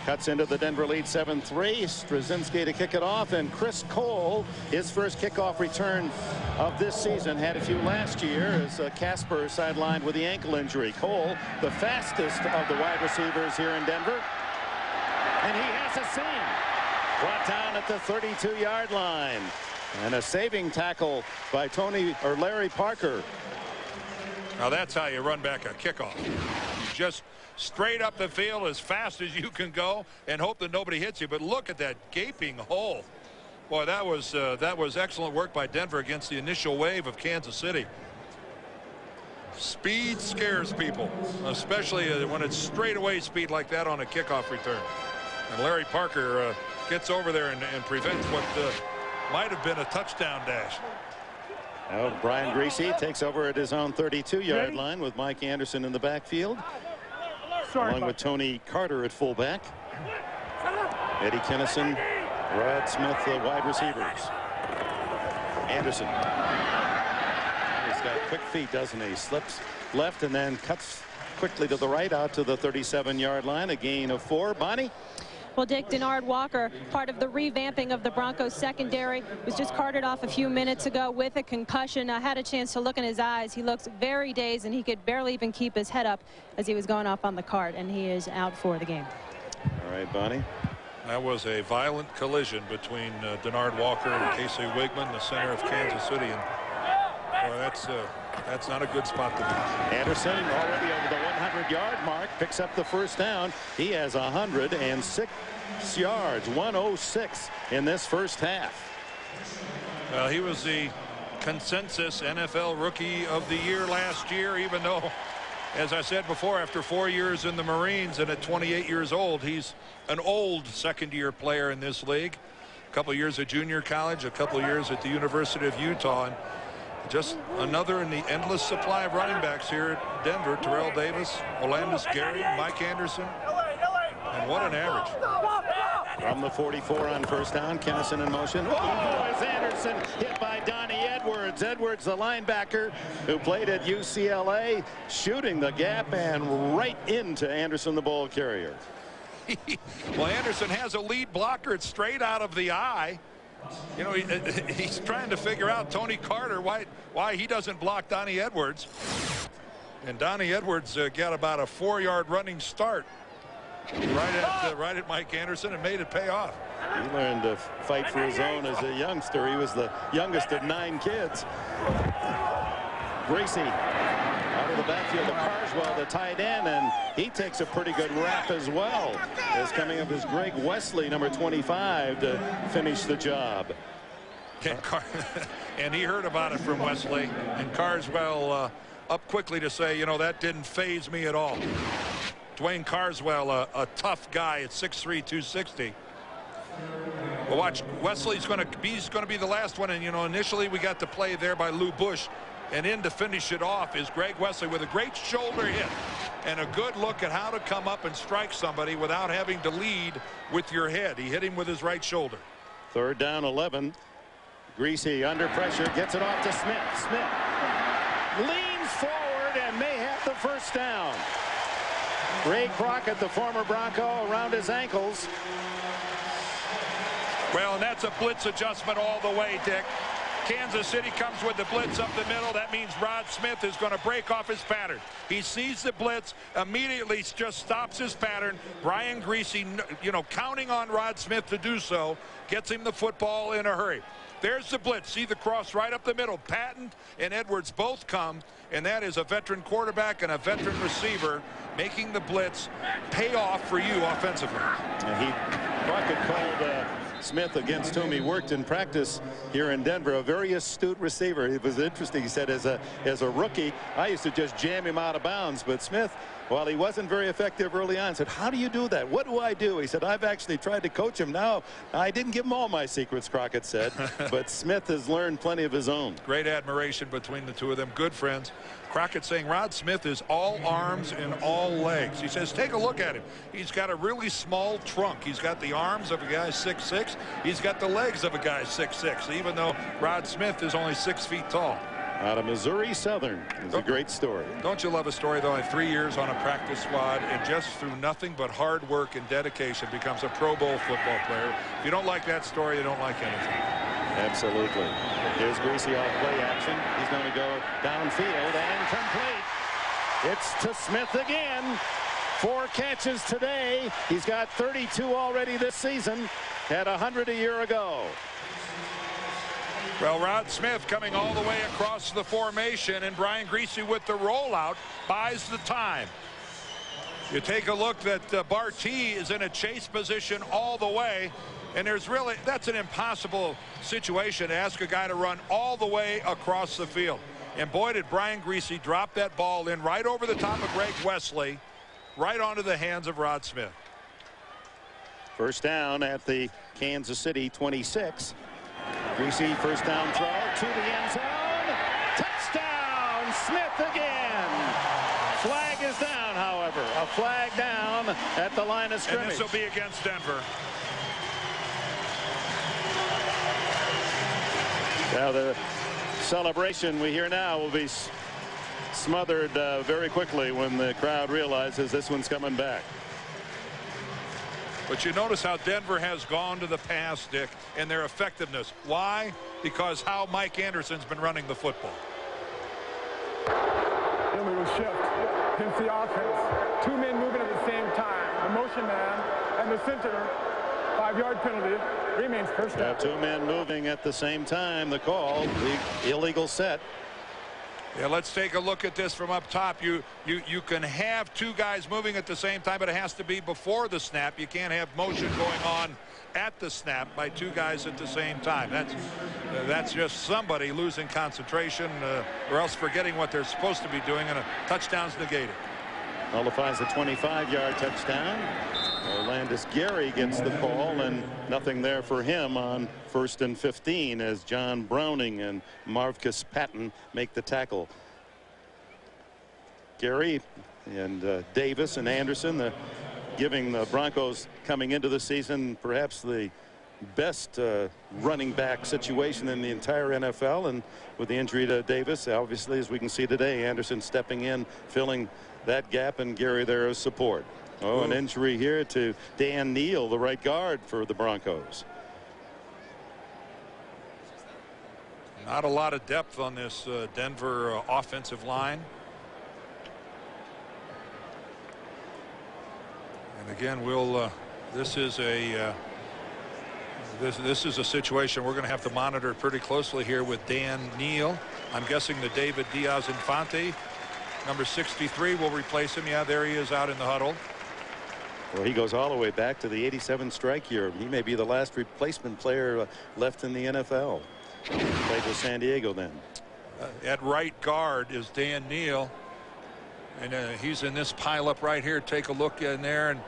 Cuts into the Denver lead 7-3. Straczynski to kick it off, and Chris Cole, his first kickoff return of this season, had a few last year as Casper sidelined with the ankle injury. Cole, the fastest of the wide receivers here in Denver, and he has a seam. Brought down at the 32-yard line, and a saving tackle by Larry Parker. Now that's how you run back a kickoff. You just straight up the field as fast as you can go and hope that nobody hits you. But look at that gaping hole. Boy, that was excellent work by Denver against the initial wave of Kansas City. Speed scares people, especially when it's straightaway speed like that on a kickoff return. And Larry Parker gets over there and prevents what might have been a touchdown dash. Now Brian Griese takes over at his own 32-yard line with Mike Anderson in the backfield, along with Tony Carter at fullback. Eddie Kennison, Rod Smith, the wide receivers. Anderson. He's got quick feet, doesn't he? Slips left and then cuts quickly to the right out to the 37-yard line. A gain of 4. Bonnie? Well, Dick, Denard Walker, part of the revamping of the Broncos secondary, was just carted off a few minutes ago with a concussion. I had a chance to look in his eyes. He looks very dazed, and he could barely even keep his head up as he was going off on the cart, and he is out for the game. All right, Bonnie. That was a violent collision between Denard Walker and Casey Wigman, the center of Kansas City. And boy, That's not a good spot to be. Anderson already over the 100-yard mark, picks up the first down. He has 106 yards, 106 in this first half. Well, he was the consensus NFL Rookie of the Year last year, even though, as I said before, after 4 years in the Marines and at 28 years old, he's an old second-year player in this league. A couple years at junior college, a couple years at the University of Utah, and just another in the endless supply of running backs here at Denver. Terrell Davis, Orlando Gary, Mike Anderson, and what an average. From the 44 on first down, Kennison in motion. Oh, is Anderson hit by Donnie Edwards. Edwards, the linebacker who played at UCLA, shooting the gap and right into Anderson, the ball carrier. Well, Anderson has a lead blocker. It's straight out of the eye. You know, he's trying to figure out, Tony Carter, why he doesn't block Donnie Edwards. And Donnie Edwards got about a 4-yard running start right at Mike Anderson and made it pay off. He learned to fight for his own as a youngster. He was the youngest of 9 kids. Gracie out of the backfield of Carswell, the tight end, and he takes a pretty good rap as well. As coming up is Greg Wesley, number 25, to finish the job. And he heard about it from Wesley, and Carswell up quickly to say, you know, that didn't faze me at all. Dwayne Carswell, a tough guy at 6'3", 260. Well, watch, Wesley's going to be the last one, and you know, initially we got to play there by Lou Bush, and in to finish it off is Greg Wesley with a great shoulder hit and a good look at how to come up and strike somebody without having to lead with your head. He hit him with his right shoulder. 3rd down, 11. Greasy under pressure, gets it off to Smith. Smith leans forward and may have the first down. Ray Crockett, the former Bronco, around his ankles. Well, and that's a blitz adjustment all the way, Dick. Kansas City comes with the blitz up the middle. That means Rod Smith is going to break off his pattern. He sees the blitz, immediately just stops his pattern. Brian Greasy, you know, counting on Rod Smith to do so, gets him the football in a hurry. There's the blitz. See the cross right up the middle. Patton and Edwards both come, and that is a veteran quarterback and a veteran receiver making the blitz pay off for you offensively. Crockett called Smith, against whom he worked in practice here in Denver, a very astute receiver. It was interesting. He said, as a rookie, I used to just jam him out of bounds. But Smith, while he wasn't very effective early on, said, how do you do that? What do I do? He said, I've actually tried to coach him now. I didn't give him all my secrets, Crockett said, but Smith has learned plenty of his own. Great admiration between the two of them. Good friends. Crockett saying Rod Smith is all arms and all legs. He says, take a look at him. He's got a really small trunk. He's got the arms of a guy 6'6". He's got the legs of a guy 6'6", even though Rod Smith is only 6 feet tall. Out of Missouri Southern. It's a great story. Don't you love a story, though? 3 years on a practice squad, and just through nothing but hard work and dedication becomes a Pro Bowl football player. If you don't like that story, you don't like anything. Absolutely. Here's Greasy off play action. He's going to go downfield and complete. It's to Smith again. 4 catches today. He's got 32 already this season. Had 100 a year ago. Well, Rod Smith coming all the way across the formation, and Brian Greasy with the rollout buys the time. You take a look that Barty is in a chase position all the way, and that's an impossible situation to ask a guy to run all the way across the field. And boy, did Brian Greasy drop that ball in right over the top of Greg Wesley, right onto the hands of Rod Smith. First down at the Kansas City 26. Greasy, first down throw to the end zone. Touchdown, Smith again. Flag is down, however. A flag down at the line of scrimmage. And this will be against Denver. Now the celebration we hear now will be smothered very quickly when the crowd realizes this one's coming back. But you notice how Denver has gone to the pass, Dick, and their effectiveness. Why? Because how Mike Anderson's been running the football. Illegal shift against the offense. 2 men moving at the same time. The motion man and the center. 5-yard penalty. Remains first down. 2 men moving at the same time. The call, the illegal set. Yeah, let's take a look at this from up top. You can have two guys moving at the same time, but it has to be before the snap. You can't have motion going on at the snap by two guys at the same time. That's just somebody losing concentration or else forgetting what they're supposed to be doing, and a touchdown's negated. Nullifies a 25-yard touchdown. Orlandis Gary gets the call, and nothing there for him on 1st and 15 as John Browning and Marvcus Patton make the tackle. Gary and Davis and Anderson giving the Broncos coming into the season perhaps the best running back situation in the entire NFL, and with the injury to Davis, obviously, as we can see today, Anderson stepping in, filling that gap, and Gary there as support. Oh, an injury here to Dan Neal, the right guard for the Broncos. Not a lot of depth on this Denver offensive line. And again, this is a situation we're going to have to monitor pretty closely here with Dan Neal. I'm guessing the David Diaz-Infante, number 63, will replace him. Yeah, there he is out in the huddle. Well, he goes all the way back to the '87 strike year. He may be the last replacement player left in the NFL. Played with San Diego then. At right guard is Dan Neal, and he's in this pile up right here. Take a look in there, and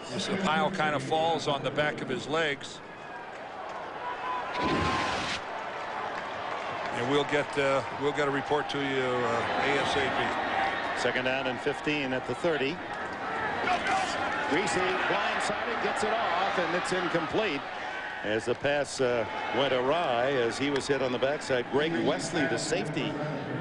the pile kind of falls on the back of his legs. And we'll get a report to you ASAP. 2nd down and 15 at the 30. Greasy blindsided, gets it off, and it's incomplete as the pass went awry as he was hit on the backside. Greg Wesley, the safety,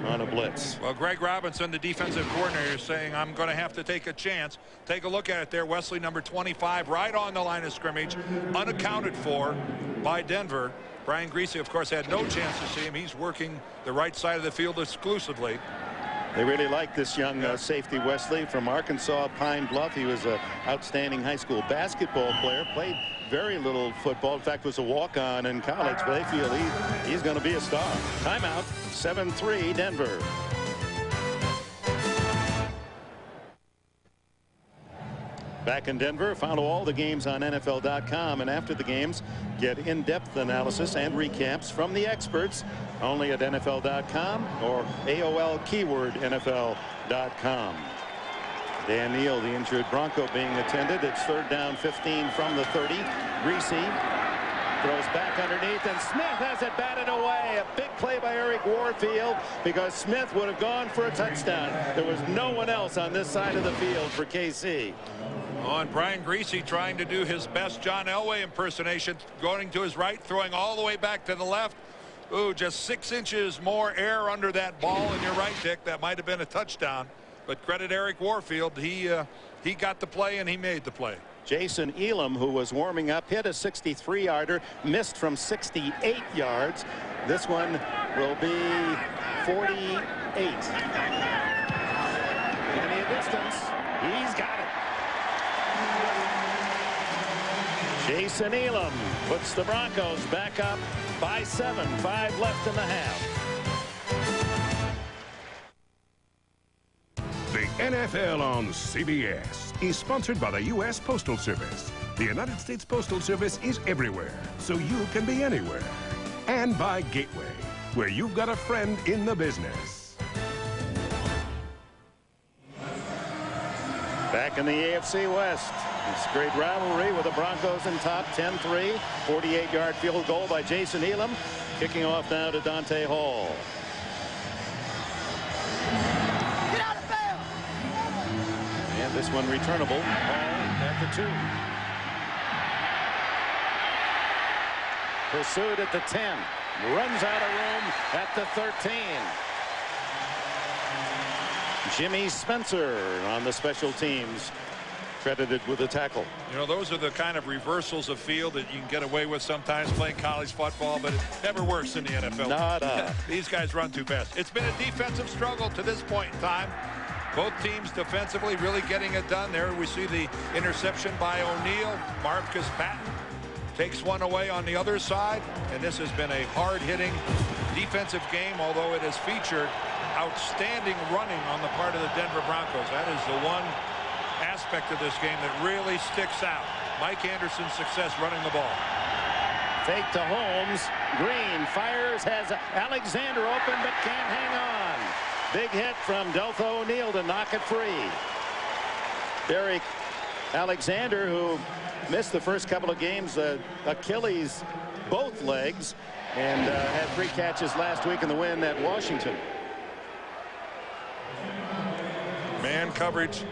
on a blitz. Well, Greg Robinson, the defensive coordinator, is saying, I'm going to have to take a chance. Take a look at it there. Wesley, number 25, right on the line of scrimmage, unaccounted for by Denver. Brian Greasy, of course, had no chance to see him. He's working the right side of the field exclusively. They really like this young safety, Wesley, from Arkansas, Pine Bluff. He was an outstanding high school basketball player, played very little football. In fact, was a walk-on in college, but they feel he's going to be a star. Timeout, 7-3 Denver. Back in Denver, follow all the games on NFL.com, and after the games, get in-depth analysis and recaps from the experts only at NFL.com or AOL keyword NFL.com. Dan Neal, the injured Bronco, being attended. It's 3rd down 15 from the 30. Greasy throws back underneath, and Smith has it batted away. A big play by Eric Warfield, because Smith would have gone for a touchdown. There was no one else on this side of the field for KC. Oh, and Brian Greasy trying to do his best John Elway impersonation, going to his right, throwing all the way back to the left. Ooh, just 6 inches more air under that ball in your right, Dick. That might have been a touchdown. But credit Eric Warfield. He got the play, and he made the play. Jason Elam, who was warming up, hit a 63-yarder, missed from 68 yards. This one will be 48. Any distance. He's got it. Jason Elam puts the Broncos back up by 7. 5 left in the half. The NFL on CBS is sponsored by the U.S. Postal Service. The United States Postal Service is everywhere, so you can be anywhere. And by Gateway, where you've got a friend in the business. Back in the AFC West. This great rivalry with the Broncos in top, 10-3. 48-yard field goal by Jason Elam. Kicking off now to Dante Hall. Get out of bounds! And this one returnable. Hall at the 2. Pursued at the 10. Runs out of room at the 13. Jimmy Spencer on the special teams, credited with a tackle. You know, those are the kind of reversals of field that you can get away with sometimes playing college football, but it never works in the NFL. Nada. These guys run too fast. It's been a defensive struggle to this point in time. Both teams defensively really getting it done. There we see the interception by O'Neal. Marvcus Patton takes one away on the other side, and this has been a hard-hitting defensive game, although it has featured outstanding running on the part of the Denver Broncos. That is the one aspect of this game that really sticks out. Mike Anderson's success running the ball. Fake to Holmes. Green fires, has Alexander open, but can't hang on. Big hit from Deltha O'Neal to knock it free. Derek Alexander, who missed the first couple of games, Achilles both legs, and had 3 catches last week in the win at Washington. Man coverage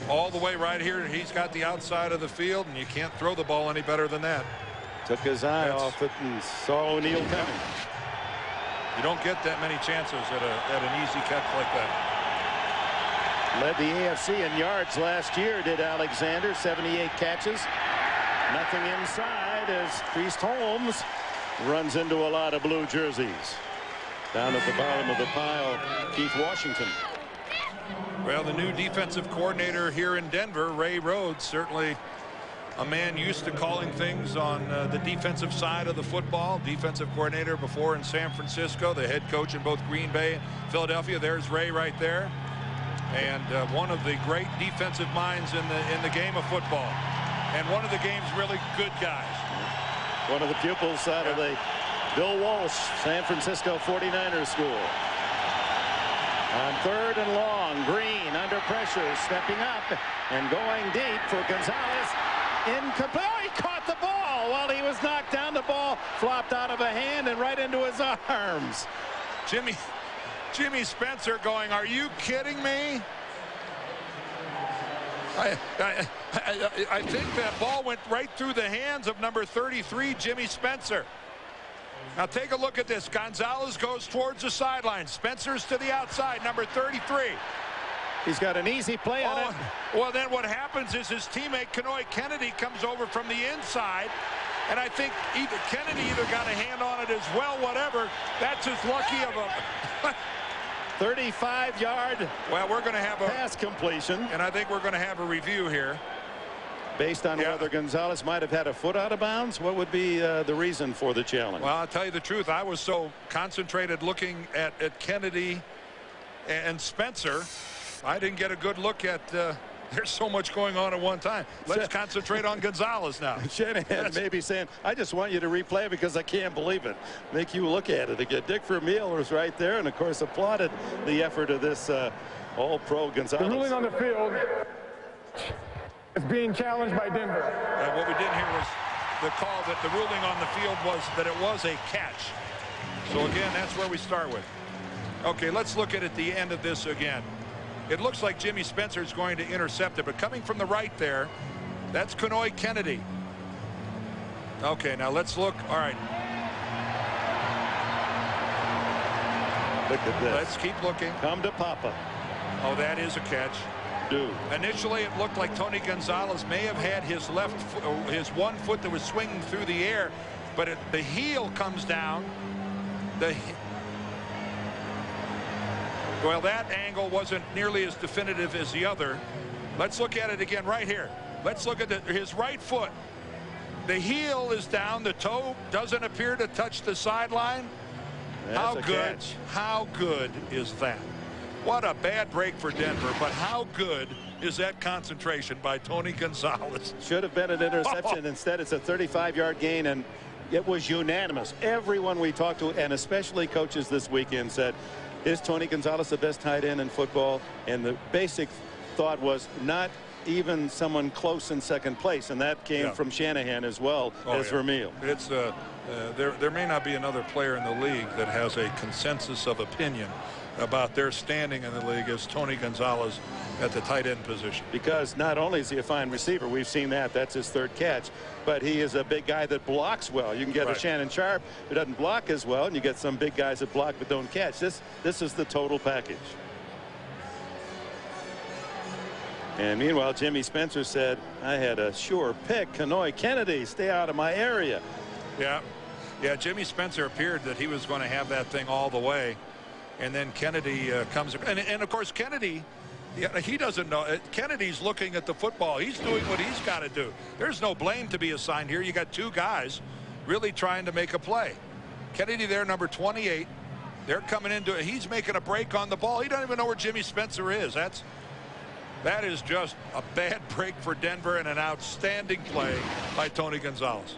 all the way right here. He's got the outside of the field, and you can't throw the ball any better than that. Took his eye off it and saw O'Neal coming. You don't get that many chances at an easy catch like that. Led the AFC in yards last year, did Alexander, 78 catches. Nothing inside as Priest Holmes runs into a lot of blue jerseys. Down at the bottom of the pile, Keith Washington. Well, the new defensive coordinator here in Denver, Ray Rhodes, certainly a man used to calling things on the defensive side of the football. Defensive coordinator before in San Francisco, the head coach in both Green Bay and Philadelphia. There's Ray right there. And one of the great defensive minds in the game of football. And one of the game's really good guys. One of the pupils out of the Bill Walsh San Francisco 49ers school. On 3rd and long, Green under pressure, stepping up and going deep for Gonzalez. Incomplete. Oh, he caught the ball while he was knocked down. The ball flopped out of a hand and right into his arms. Jimmy Spencer going, are you kidding me? I think that ball went right through the hands of number 33, Jimmy Spencer. Now take a look at this. Gonzalez goes towards the sideline. Spencer's to the outside, number 33. He's got an easy play on it. Well, then what happens is his teammate Kenoy Kennedy comes over from the inside. And I think Kennedy either got a hand on it as well, whatever. That's as lucky of a 35-yard. Well, we're going to have a pass completion. And I think we're going to have a review here. Based on whether Gonzalez might have had a foot out of bounds, what would be the reason for the challenge? Well, I'll tell you the truth. I was so concentrated looking at Kennedy and Spencer, I didn't get a good look at there's so much going on at one time. Let's concentrate on Gonzalez now. Shanahan may be saying, I just want you to replay it because I can't believe it. Make you look at it again. Dick Vermeil was right there and, of course, applauded the effort of this all-pro Gonzalez. The ruling on the field is being challenged by Denver. What we didn't hear was the call that the ruling on the field was that it was a catch. So, again, that's where we start with. Okay, let's look at the end of this again. It looks like Jimmy Spencer is going to intercept it, but coming from the right there, that's Kenoy Kennedy. Okay, now let's look. All right. Look at this. Let's keep looking. Come to Papa. Oh, that is a catch. Initially, it looked like Tony Gonzalez may have had his his one foot that was swinging through the air, but the heel comes down. Well, that angle wasn't nearly as definitive as the other. Let's look at it again right here. Let's look at his right foot. The heel is down. The toe doesn't appear to touch the sideline. How good is that? What a bad break for Denver, but how good is that concentration by Tony Gonzalez? Should have been an interception. Instead, it's a 35-yard gain, and it was unanimous. Everyone we talked to, and especially coaches this weekend, said, is Tony Gonzalez the best tight end in football? And the basic thought was not even someone close in second place, and that came from Shanahan as well as Vermeil. It's there may not be another player in the league that has a consensus of opinion about their standing in the league as Tony Gonzalez at the tight end position. Because not only is he a fine receiver, we've seen that's his 3rd catch, but he is a big guy that blocks well. You can get a Shannon Sharp who doesn't block as well, and you get some big guys that block but don't catch. This is the total package. And meanwhile, Jimmy Spencer said, I had a sure pick. Kenoy Kennedy, stay out of my area. Yeah, Jimmy Spencer appeared that he was going to have that thing all the way. And then Kennedy comes, and of course Kennedy, he doesn't know. Kennedy's looking at the football. He's doing what he's got to do. There's no blame to be assigned here. You got 2 guys really trying to make a play. Kennedy there, number 28. They're coming into it. He's making a break on the ball. He doesn't even know where Jimmy Spencer is. That is just a bad break for Denver and an outstanding play by Tony Gonzalez.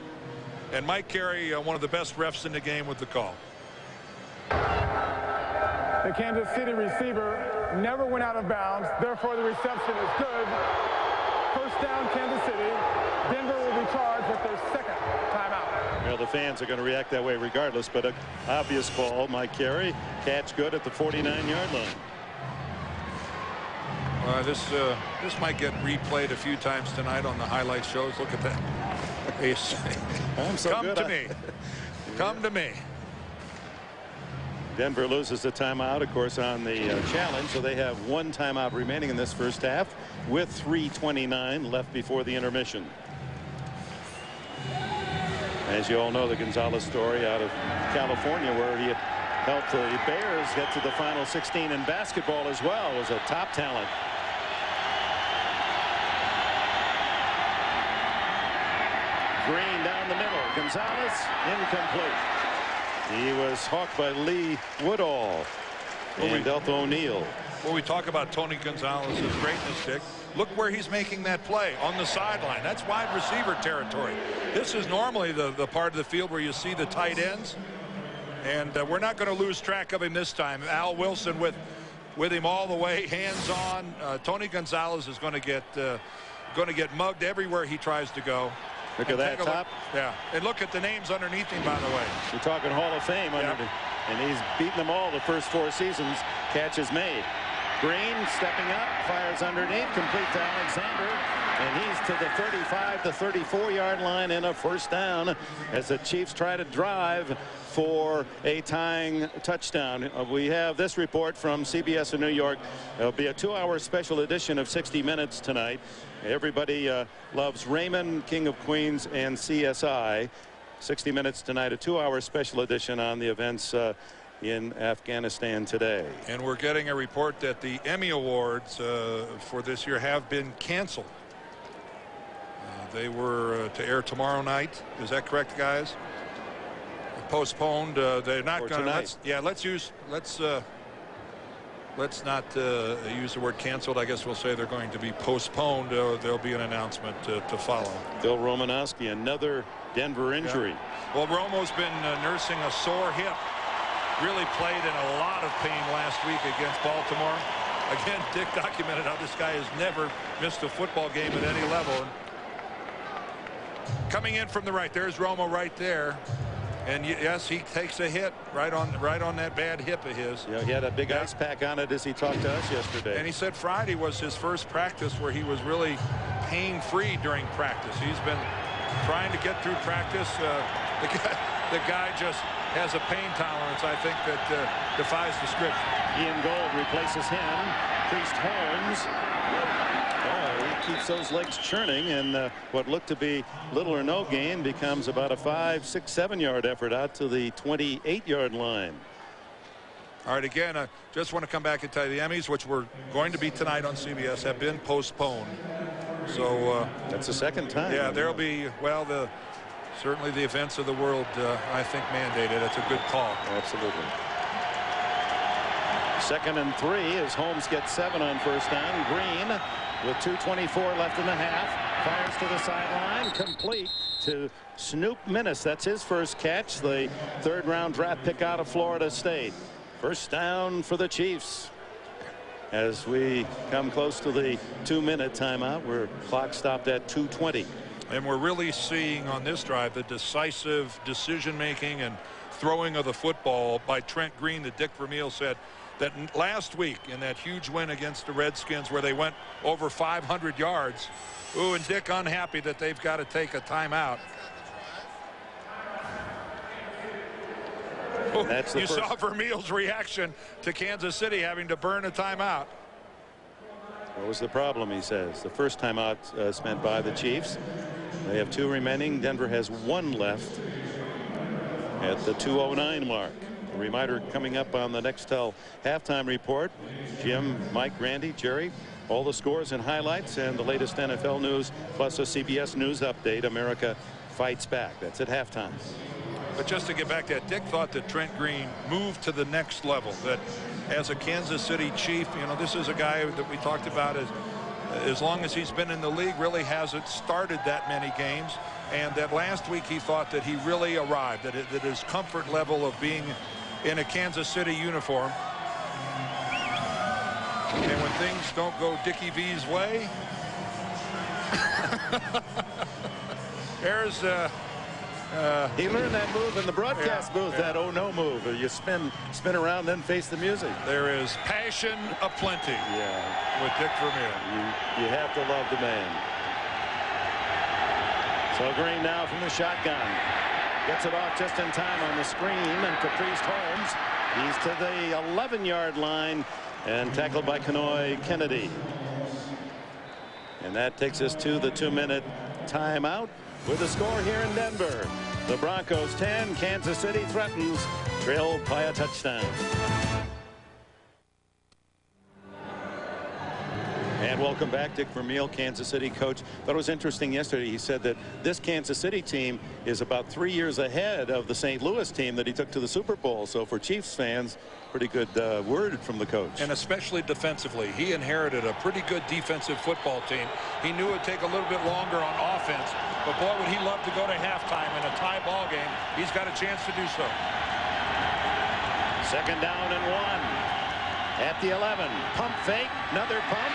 And Mike Carey, one of the best refs in the game, with the call. The Kansas City receiver never went out of bounds. Therefore, the reception is good. First down, Kansas City. Denver will be charged with their second timeout. Well, the fans are going to react that way regardless, but an obvious call. Mike Carey, catch good at the 49-yard line. This might get replayed a few times tonight on the highlight shows. Look at that. Come to me. Come to me. Denver loses the timeout, of course, on the challenge, so they have one timeout remaining in this first half with 3:29 left before the intermission. As you all know, the Gonzalez story out of California, where he helped the Bears get to the final 16 in basketball as well, was a top talent. Green down the middle. Gonzalez incomplete. He was hawked by Lee Woodall and Delta O'Neill. When we talk about Tony Gonzalez's greatness, Dick, look where he's making that play on the sideline. That's wide receiver territory. This is normally the part of the field where you see the tight ends, and we're not going to lose track of him this time. Al Wilson with him all the way, hands on. Tony Gonzalez is going to get mugged everywhere he tries to go. Look at that top. Yeah, and look at the names underneath him, by the way. You're talking Hall of Fame, and he's beaten them all the first 4 seasons. Catches made. Green stepping up, fires underneath, complete to Alexander, and he's to the 35 to 34-yard line in a first down as the Chiefs try to drive for a tying touchdown. We have this report from CBS in New York. There'll be a 2-hour special edition of 60 Minutes tonight. Everybody loves Raymond, King of Queens, and CSI. 60 Minutes tonight, a 2-hour special edition on the events in Afghanistan today. And we're getting a report that the Emmy Awards for this year have been canceled. They were to air tomorrow night. Is that correct, guys? Postponed. They're not going to. Let's not use the word canceled. I guess we'll say they're going to be postponed. There'll be an announcement to follow. Bill Romanowski, another Denver injury. Yeah. Well, Romo's been nursing a sore hip. Really played in a lot of pain last week against Baltimore. Again, Dick documented how this guy has never missed a football game at any level. And coming in from the right, there's Romo right there. And yes, he takes a hit right on that bad hip of his. Yeah, he had a big ice pack on it as he talked to us yesterday. And he said Friday was his first practice where he was really pain-free during practice. He's been trying to get through practice. The guy just has a pain tolerance, I think, that defies description. Ian Gold replaces him. Priest Holmes. He keeps those legs churning, and what looked to be little or no gain becomes about a 5, 6, 7-yard effort out to the 28-yard line. All right, again, I just want to come back and tell you the Emmys, which were going to be tonight on CBS, have been postponed. So that's the second time. Yeah, there'll be, well, certainly the events of the world, I think, mandated. It's a good call. Absolutely. 2nd and 3 as Holmes gets 7 on first down. Green with 2:24 left in the half. Fires to the sideline. Complete to Snoop Minnis. That's his first catch. The 3rd-round draft pick out of Florida State. First down for the Chiefs. As we come close to the 2-minute timeout, where clock stopped at 2:20. And we're really seeing on this drive the decisive decision-making and throwing of the football by Trent Green that Dick Vermeil said that last week in that huge win against the Redskins where they went over 500 yards. Ooh, and Dick unhappy that they've got to take a timeout. You saw Vermeil's reaction to Kansas City having to burn a timeout. What was the problem, he says? The first timeout spent by the Chiefs. They have 2 remaining. Denver has 1 left at the 2:09 mark. A reminder coming up on the Nextel halftime report. Jim, Mike, Randy, Jerry, all the scores and highlights and the latest NFL news, plus a CBS News update. America fights back. That's at halftime. But just to get back to that, Dick thought that Trent Green moved to the next level, that as a Kansas City Chief, you know, this is a guy that we talked about as long as he's been in the league, really hasn't started that many games. And that last week he thought that he really arrived, that his comfort level of being in a Kansas City uniform. And when things don't go Dickie V's way, there's he learned that move in the broadcast booth, that oh no move. You spin around, then face the music. There is passion aplenty with Dick Vermeil. You have to love the man. So Green now from the shotgun. Gets it off just in time on the screen, and Caprice Holmes. He's to the 11-yard line and tackled by Kenoy Kennedy. And that takes us to the 2-minute timeout with the score here in Denver. The Broncos 10, Kansas City threatens, trailed by a touchdown. And welcome back, Dick Vermeil, Kansas City coach. Thought it was interesting yesterday. He said that this Kansas City team is about 3 years ahead of the St. Louis team that he took to the Super Bowl. So for Chiefs fans, pretty good word from the coach. And especially defensively. He inherited a pretty good defensive football team. He knew it would take a little bit longer on offense. But boy, would he love to go to halftime in a tie ball game. He's got a chance to do so. 2nd down and 1 at the 11. Pump fake, another pump.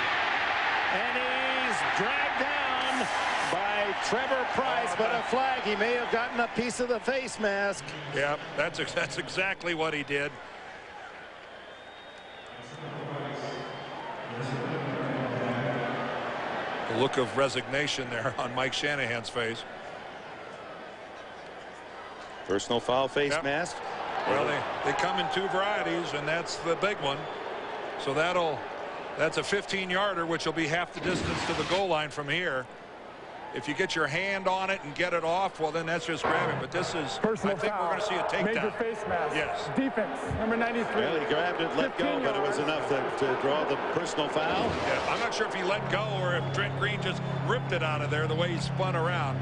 And he's dragged down by Trevor Price, but a flag. He may have gotten a piece of the face mask. Yeah, that's exactly what he did. The look of resignation there on Mike Shanahan's face. Personal foul face mask. Well, they come in 2 varieties, and that's the big one. So that's a 15-yarder, which will be half the distance to the goal line from here. If you get your hand on it and get it off, well, then that's just grabbing. But this is, personal I think foul. We're going to see a takedown. Major face mask. Yes. Defense, number 93. Well, he grabbed it, let go, but it was enough to draw the personal foul. Yeah, I'm not sure if he let go or if Trent Green just ripped it out of there the way he spun around.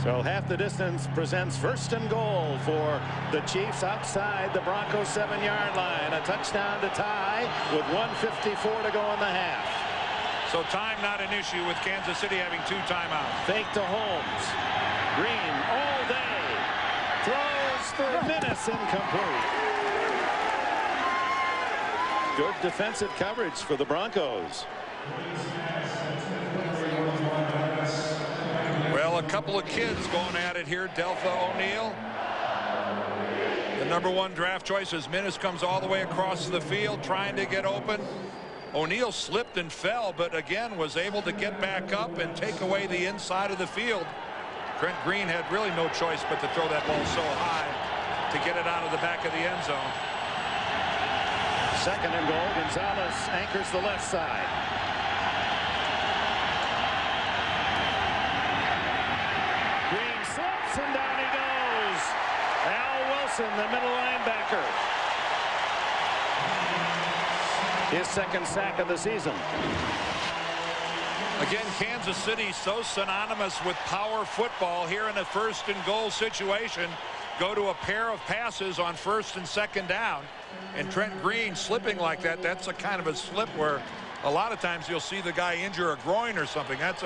So half the distance presents 1st and goal for the Chiefs outside the Broncos 7-yard line. A touchdown to tie with 1:54 to go in the half. So time not an issue with Kansas City having 2 timeouts. Fake to Holmes. Green all day. Throws for Minnis, incomplete. Good defensive coverage for the Broncos. Well, a couple of kids going at it here. Deltha O'Neal, the #1 draft choice, as Minnis comes all the way across the field trying to get open. O'Neal slipped and fell, but again was able to get back up and take away the inside of the field. Trent Green had really no choice but to throw that ball so high to get it out of the back of the end zone. 2nd and goal. Gonzalez anchors the left side. Green slips and down he goes. Al Wilson, the middle linebacker. His 2nd sack of the season. Again, Kansas City so synonymous with power football. Here in a 1st and goal situation, go to a pair of passes on 1st and 2nd down, and Trent Green slipping like that, that's a kind of a slip where a lot of times you'll see the guy injure a groin or something. That's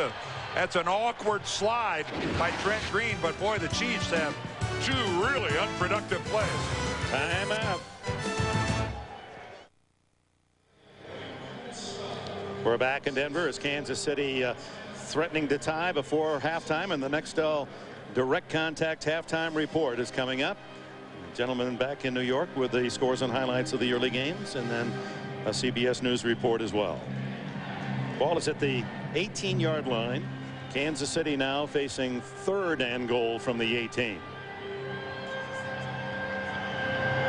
an awkward slide by Trent Green, but boy, the Chiefs have 2 really unproductive plays. Timeout. We're back in Denver as Kansas City threatening to tie before halftime, and the next direct contact halftime report is coming up. Gentlemen back in New York with the scores and highlights of the early games, and then a CBS News report as well. Ball is at the 18-yard line. Kansas City now facing 3rd and goal from the 18.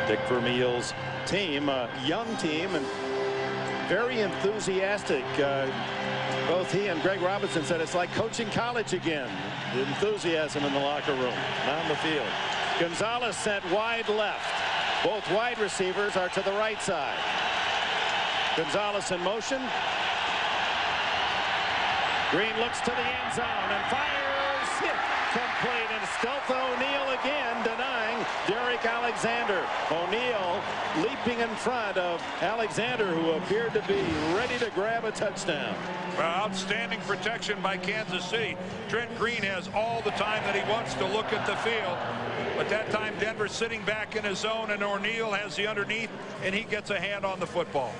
Dick Vermeil's team, a young team, and very enthusiastic. Both he and Greg Robinson said it's like coaching college again. The enthusiasm in the locker room, not on the field. Gonzalez sent wide left. Both wide receivers are to the right side. Gonzalez in motion. Green looks to the end zone and fires. Complete, and Deltha O'Neal again denied. Derek Alexander. O'Neal leaping in front of Alexander, who appeared to be ready to grab a touchdown. Well, outstanding protection by Kansas City. Trent Green has all the time that he wants to look at the field. But that time Denver's sitting back in his zone, and O'Neal has the underneath, and he gets a hand on the football.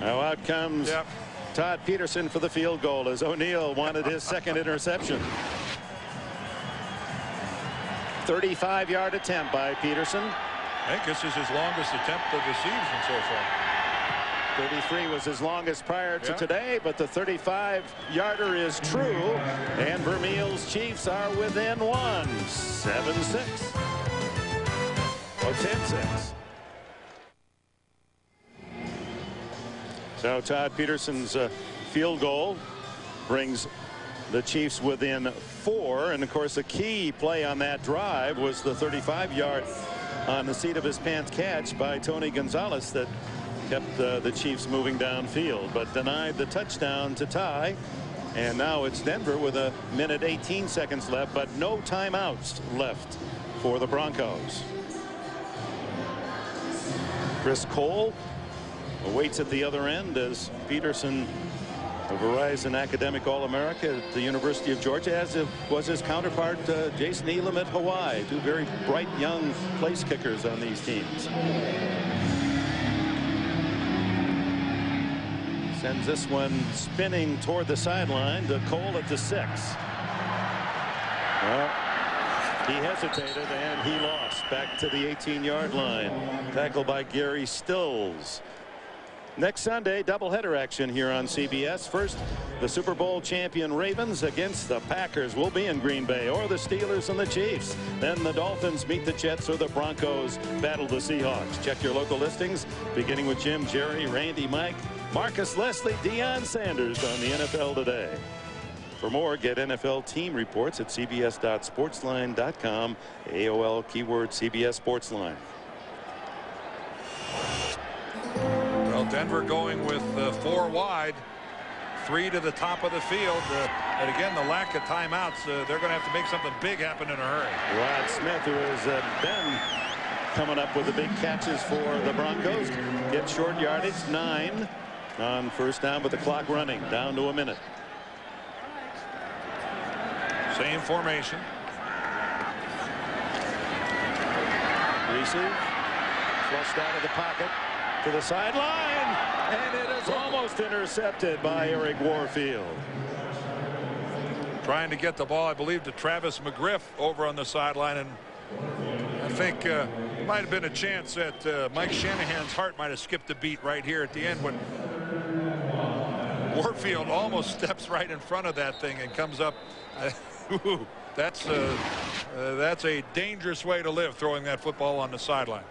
Now out comes Todd Peterson for the field goal, as O'Neal wanted his second interception. 35-yard attempt by Peterson. I think this is his longest attempt of the season so far. 33 was his longest prior to today, but the 35-yarder is true, and Vermeil's Chiefs are within one. 7-6. Oh, 10-6. So Todd Peterson's field goal brings the Chiefs within 4, and of course the key play on that drive was the 35-yard on the seat of his pants catch by Tony Gonzalez that kept the Chiefs moving downfield, but denied the touchdown to tie. And now it's Denver with 1:18 seconds left, but no timeouts left for the Broncos. Chris Cole awaits at the other end as Peterson, a Verizon Academic All-America at the University of Georgia, as was his counterpart Jason Elam at Hawaii. Two very bright young place kickers on these teams. Sends this one spinning toward the sideline to Cole at the 6. Well, he hesitated and he lost back to the 18-yard line. Tackled by Gary Stills. Next Sunday, doubleheader action here on CBS. First, the Super Bowl champion Ravens against the Packers will be in Green Bay, or the Steelers and the Chiefs. Then the Dolphins meet the Jets, or the Broncos battle the Seahawks. Check your local listings, beginning with Jim, Jerry, Randy, Mike, Marcus, Leslie, Deion Sanders on the NFL Today. For more, get NFL team reports at cbs.sportsline.com. AOL keyword CBS Sportsline. Well, Denver going with 4 wide, 3 to the top of the field. And again, the lack of timeouts, they're going to have to make something big happen in a hurry. Rod Smith, who has been coming up with the big catches for the Broncos, gets short yardage, 9 on first down, with the clock running down to a minute. Same formation. Greasy flushed out of the pocket to the sideline, and it is almost intercepted by Eric Warfield. Trying to get the ball, I believe, to Travis McGriff over on the sideline, and I think there might have been a chance that Mike Shanahan's heart might have skipped a beat right here at the end when Warfield almost steps right in front of that thing and comes up. That's a dangerous way to live, throwing that football on the sideline.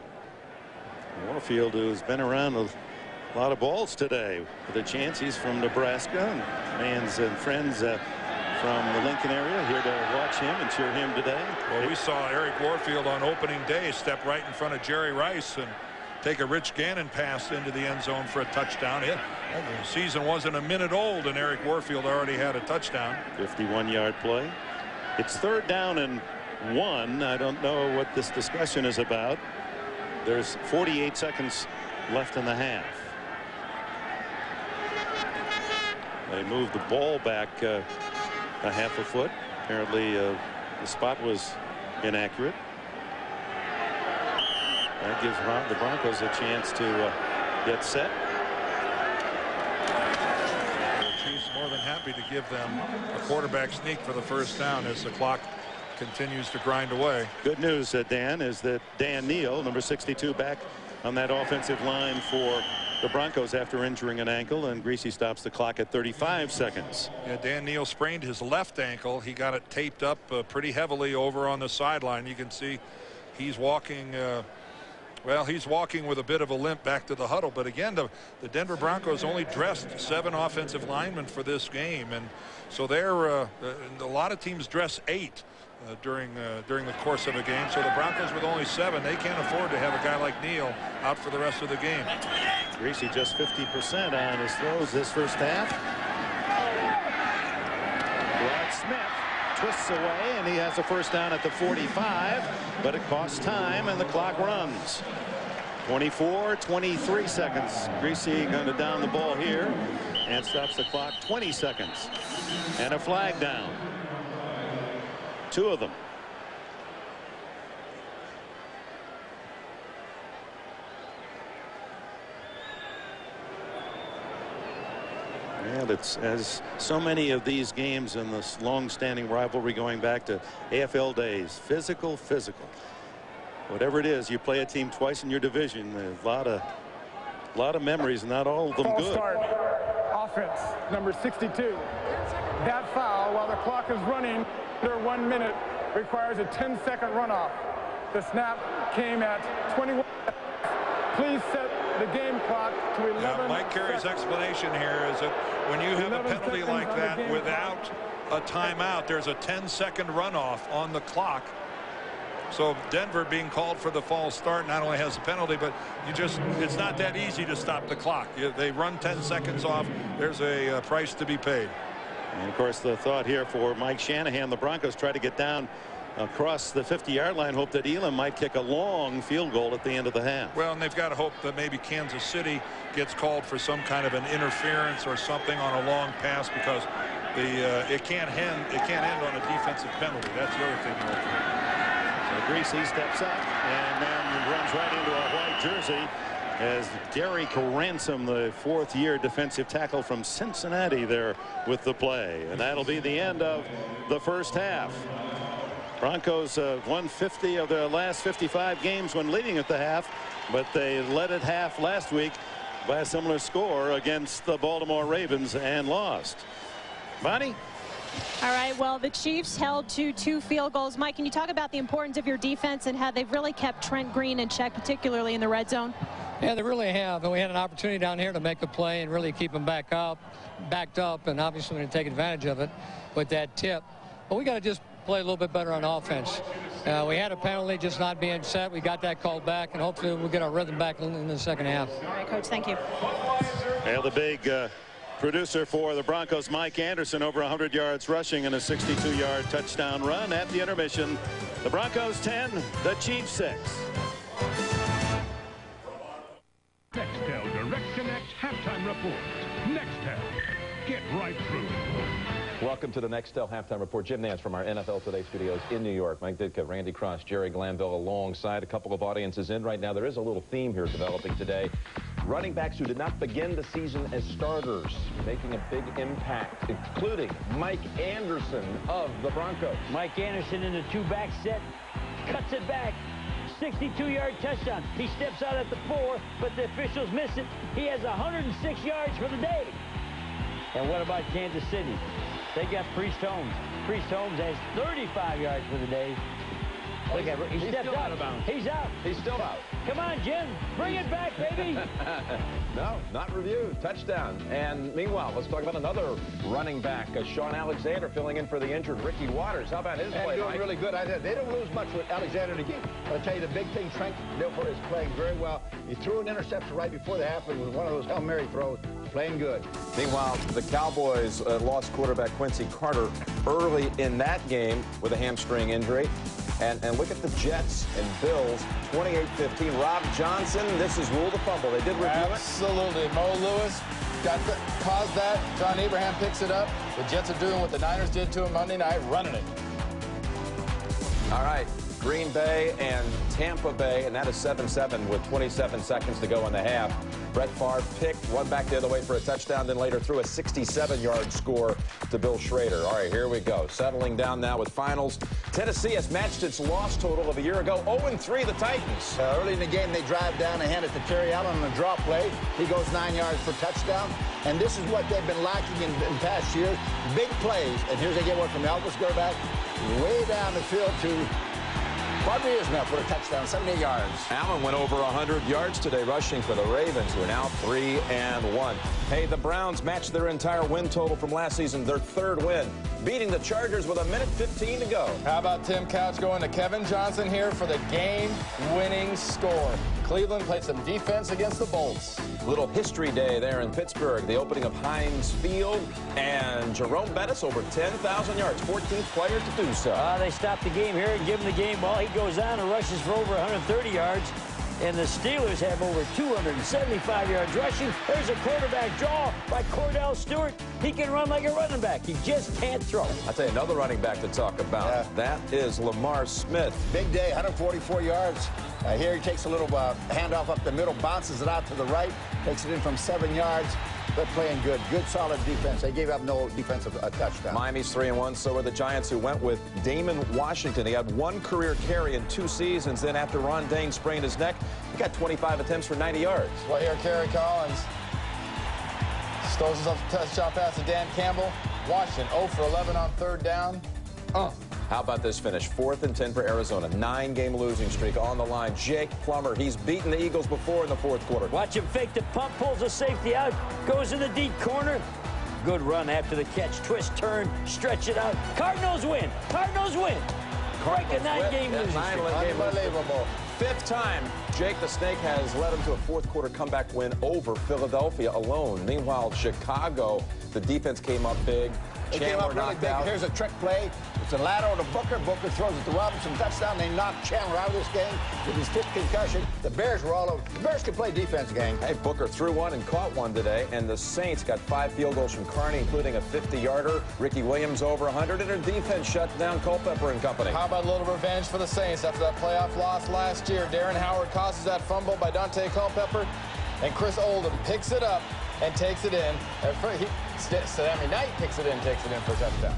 Warfield, who's been around a lot of balls today, with a chance. He's from Nebraska, and fans and friends from the Lincoln area here to watch him and cheer him today. Well, we saw Eric Warfield on opening day step right in front of Jerry Rice and take a Rich Gannon pass into the end zone for a touchdown. The season wasn't a minute old, and Eric Warfield already had a touchdown. 51-yard play. It's 3rd down and 1. I don't know what this discussion is about. There's 48 seconds left in the half. They moved the ball back a half a foot. Apparently the spot was inaccurate. That gives the Broncos a chance to get set. The Chiefs more than happy to give them a quarterback sneak for the first down as the clock continues to grind away. Good news, Dan, is that Dan Neal, number 62, back on that offensive line for the Broncos after injuring an ankle, and Greasy stops the clock at 35 seconds. Yeah, Dan Neal sprained his left ankle. He got it taped up pretty heavily over on the sideline. You can see he's walking well, he's walking with a bit of a limp back to the huddle. But again, the Denver Broncos only dressed 7 offensive linemen for this game, and so they're a lot of teams dress 8 during the course of a game. So the Broncos with only 7, they can't afford to have a guy like Neal out for the rest of the game. Greasy just 50% on his throws this first half. Rod Smith twists away, and he has a first down at the 45, but it costs time, and the clock runs. 23 seconds. Greasy going to down the ball here and stops the clock. 20 seconds. And a flag down. 2 of them. And it's as so many of these games in this long-standing rivalry going back to AFL days. Physical. Whatever it is, you play a team twice in your division. There's a lot of memories, not all of them False good. Start. Offense, number 62. That foul, while the clock is running under 1 minute, requires a 10-second runoff. The snap came at 21. Please set the game clock to 11 Mike Carey's seconds. explanation here is that when you have a penalty like that without a timeout, there's a 10-second runoff on the clock. So Denver being called for the false start not only has a penalty, but it's not that easy to stop the clock. They run 10 seconds off. There's a price to be paid. And of course the thought here for Mike Shanahan, the Broncos try to get down across the 50-yard line, hope that Elam might kick a long field goal at the end of the half. Well, and they've got to hope that maybe Kansas City gets called for some kind of an interference or something on a long pass, because it can't end on a defensive penalty. That's the other thing you look for. So Greasy steps up and then runs right into a white jersey as Derek Ransom, the 4th-year defensive tackle from Cincinnati, there with the play. And that'll be the end of the first half. Broncos won 50 of their last 55 games when leading at the half, but they led at half last week by a similar score against the Baltimore Ravens and lost. Bonnie? All right, well, the Chiefs held to 2 field goals. Mike, can you talk about the importance of your defense and how they've really kept Trent Green in check, particularly in the red zone? Yeah, they really have. And we had an opportunity down here to make a play and really keep them backed up, and obviously we're going to take advantage of it with that tip. But we got to just play a little bit better on offense. We had a penalty just not being set. We got that called back, and hopefully we'll get our rhythm back in the second half. All right, Coach, thank you. Well, the big producer for the Broncos, Mike Anderson, over 100 yards rushing and a 62-yard touchdown run at the intermission. The Broncos 10, the Chiefs 6. Nextel Direct Connect halftime report. Nextel, get right through. Welcome to the Nextel halftime report. Jim Nance from our NFL Today studios in New York. Mike Ditka, Randy Cross, Jerry Glanville alongside. A couple of audiences in right now. There is a little theme here developing today. Running backs who did not begin the season as starters making a big impact, including Mike Anderson of the Broncos. Mike Anderson in the 2-back set, cuts it back. 62-yard touchdown. He steps out at the 4, but the officials miss it. He has 106 yards for the day. And what about Kansas City? They got Priest Holmes. Priest Holmes has 35 yards for the day. Look at he stepped out. He's out. He's still out. Come on, Jim. Bring it back, baby. No, not reviewed. Touchdown. And meanwhile, let's talk about another running back, Sean Alexander, filling in for the injured Ricky Waters. How about his play, doing Mike? really good. They don't lose much with Alexander in the game. But I tell you, the big thing, Trent Dilfer is playing very well. He threw an interception right before the half. It was one of those Hail Mary throws. Playing good. Meanwhile, the Cowboys lost quarterback Quincy Carter early in that game with a hamstring injury. And look at the Jets and Bills, 28-15. Rob Johnson, this is ruled a fumble. They did review it. Absolutely. Mo Lewis caused that. John Abraham picks it up. The Jets are doing what the Niners did to him Monday night, running it. All right. Green Bay and Tampa Bay, and that is 7-7 with 27 seconds to go in the half. Brett Favre picked one back the other way for a touchdown, then later threw a 67-yard score to Bill Schrader. All right, here we go. Settling down now with finals. Tennessee has matched its loss total of a year ago. 0-3, the Titans. Early in the game, they drive down and hand it to Terry Allen on a draw play. He goes 9 yards for touchdown. And this is what they've been lacking in past years. Big plays. And here's they get one from Elvis Gerback way down the field to Rodriguez now for a touchdown, 78 yards. Allen went over 100 yards today rushing for the Ravens, who are now 3-1. Hey, the Browns matched their entire win total from last season, their 3rd win, beating the Chargers with 1:15 to go. How about Tim Couch going to Kevin Johnson here for the game-winning score? Cleveland played some defense against the Bolts. Little history day there in Pittsburgh. The opening of Heinz Field, and Jerome Bettis over 10,000 yards, 14th player to do so. They stopped the game here and give him the game ball. He goes on and rushes for over 130 yards. And the Steelers have over 275 yards rushing. There's a quarterback draw by Cordell Stewart. He can run like a running back. He just can't throw. I'll tell you another running back to talk about. Yeah. That is Lamar Smith. Big day, 144 yards. Here he takes a little handoff up the middle, bounces it out to the right, takes it in from 7 yards. They're playing good. Good, solid defense. They gave up no defensive touchdown. Miami's 3-1. So are the Giants, who went with Damon Washington. He had 1 career carry in 2 seasons. Then after Ron Dane sprained his neck, he got 25 attempts for 90 yards. Well, here, Kerry Collins stows himself a touchdown pass to Dan Campbell. Washington 0 for 11 on 3rd down. How about this finish? 4th and 10 for Arizona. 9-game losing streak on the line. Jake Plummer, he's beaten the Eagles before in the 4th quarter. Watch him fake the pump, pulls the safety out, goes in the deep corner. Good run after the catch. Twist, turn, stretch it out. Cardinals win. Cardinals win. Break a 9-game losing streak. Unbelievable. 5th time Jake the Snake has led him to a 4th quarter comeback win over Philadelphia alone. Meanwhile, Chicago, the defense came up big. They came up really big. Here's a trick play. It's a lateral to Booker. Booker throws it to Robinson. Touchdown. They knocked Chandler out of this game with his 5th concussion. The Bears were all over. The Bears can play defense, gang. Hey, Booker threw one and caught one today, and the Saints got 5 field goals from Carney, including a 50-yarder. Ricky Williams over 100, and their defense shut down Culpepper and company. How about a little revenge for the Saints after that playoff loss last year? Darren Howard causes that fumble by Dante Culpepper, and Chris Oldham picks it up and takes it in. Sammy Knight picks it in, takes it in for a touchdown.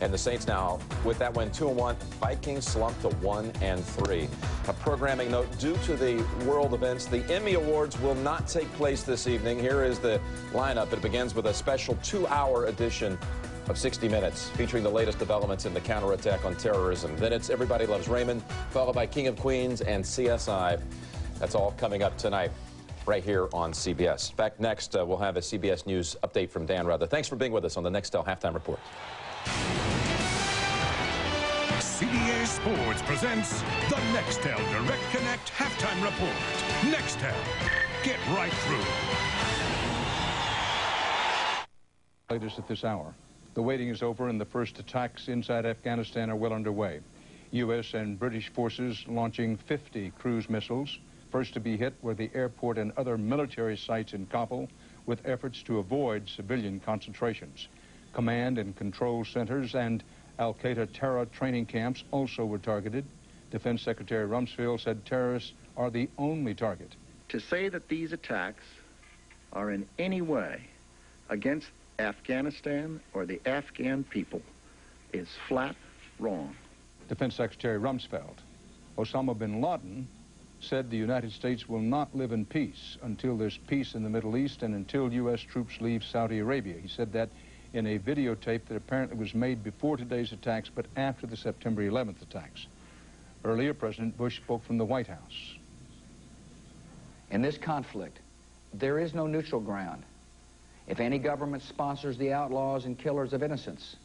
And the Saints now, with that win, 2-1. Vikings slumped to 1-3. A programming note: due to the world events, the Emmy Awards will not take place this evening. Here is the lineup. It begins with a special 2-hour edition of 60 Minutes, featuring the latest developments in the counterattack on terrorism. Then it's Everybody Loves Raymond, followed by King of Queens and CSI. That's all coming up tonight, right here on CBS. Back next, we'll have a CBS News update from Dan Ruther. Thanks for being with us on the Nextel Halftime Report. CBS Sports presents the Nextel Direct Connect Halftime Report. Nextel, get right through. Latest at this hour. The waiting is over and the first attacks inside Afghanistan are well underway. U.S. and British forces launching 50 cruise missiles. First to be hit were the airport and other military sites in Kabul, with efforts to avoid civilian concentrations. Command and control centers and Al-Qaeda terror training camps also were targeted. Defense Secretary Rumsfeld said terrorists are the only target. To say that these attacks are in any way against Afghanistan or the Afghan people is flat wrong. Defense Secretary Rumsfeld. Osama bin Laden said the United States will not live in peace until there's peace in the Middle East and until U.S. troops leave Saudi Arabia. He said that in a videotape that apparently was made before today's attacks, but after the September 11th attacks. Earlier, President Bush spoke from the White House. In this conflict, there is no neutral ground. If any government sponsors the outlaws and killers of innocents,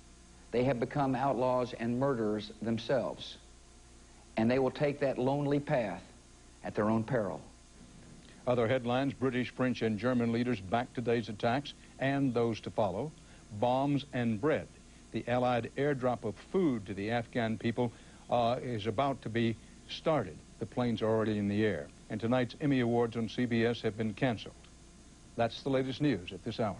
they have become outlaws and murderers themselves. And they will take that lonely path at their own peril. Other headlines: British, French, and German leaders back today's attacks and those to follow. Bombs and bread. The Allied airdrop of food to the Afghan people is about to be started. The planes are already in the air. And tonight's Emmy Awards on CBS have been canceled. That's the latest news at this hour.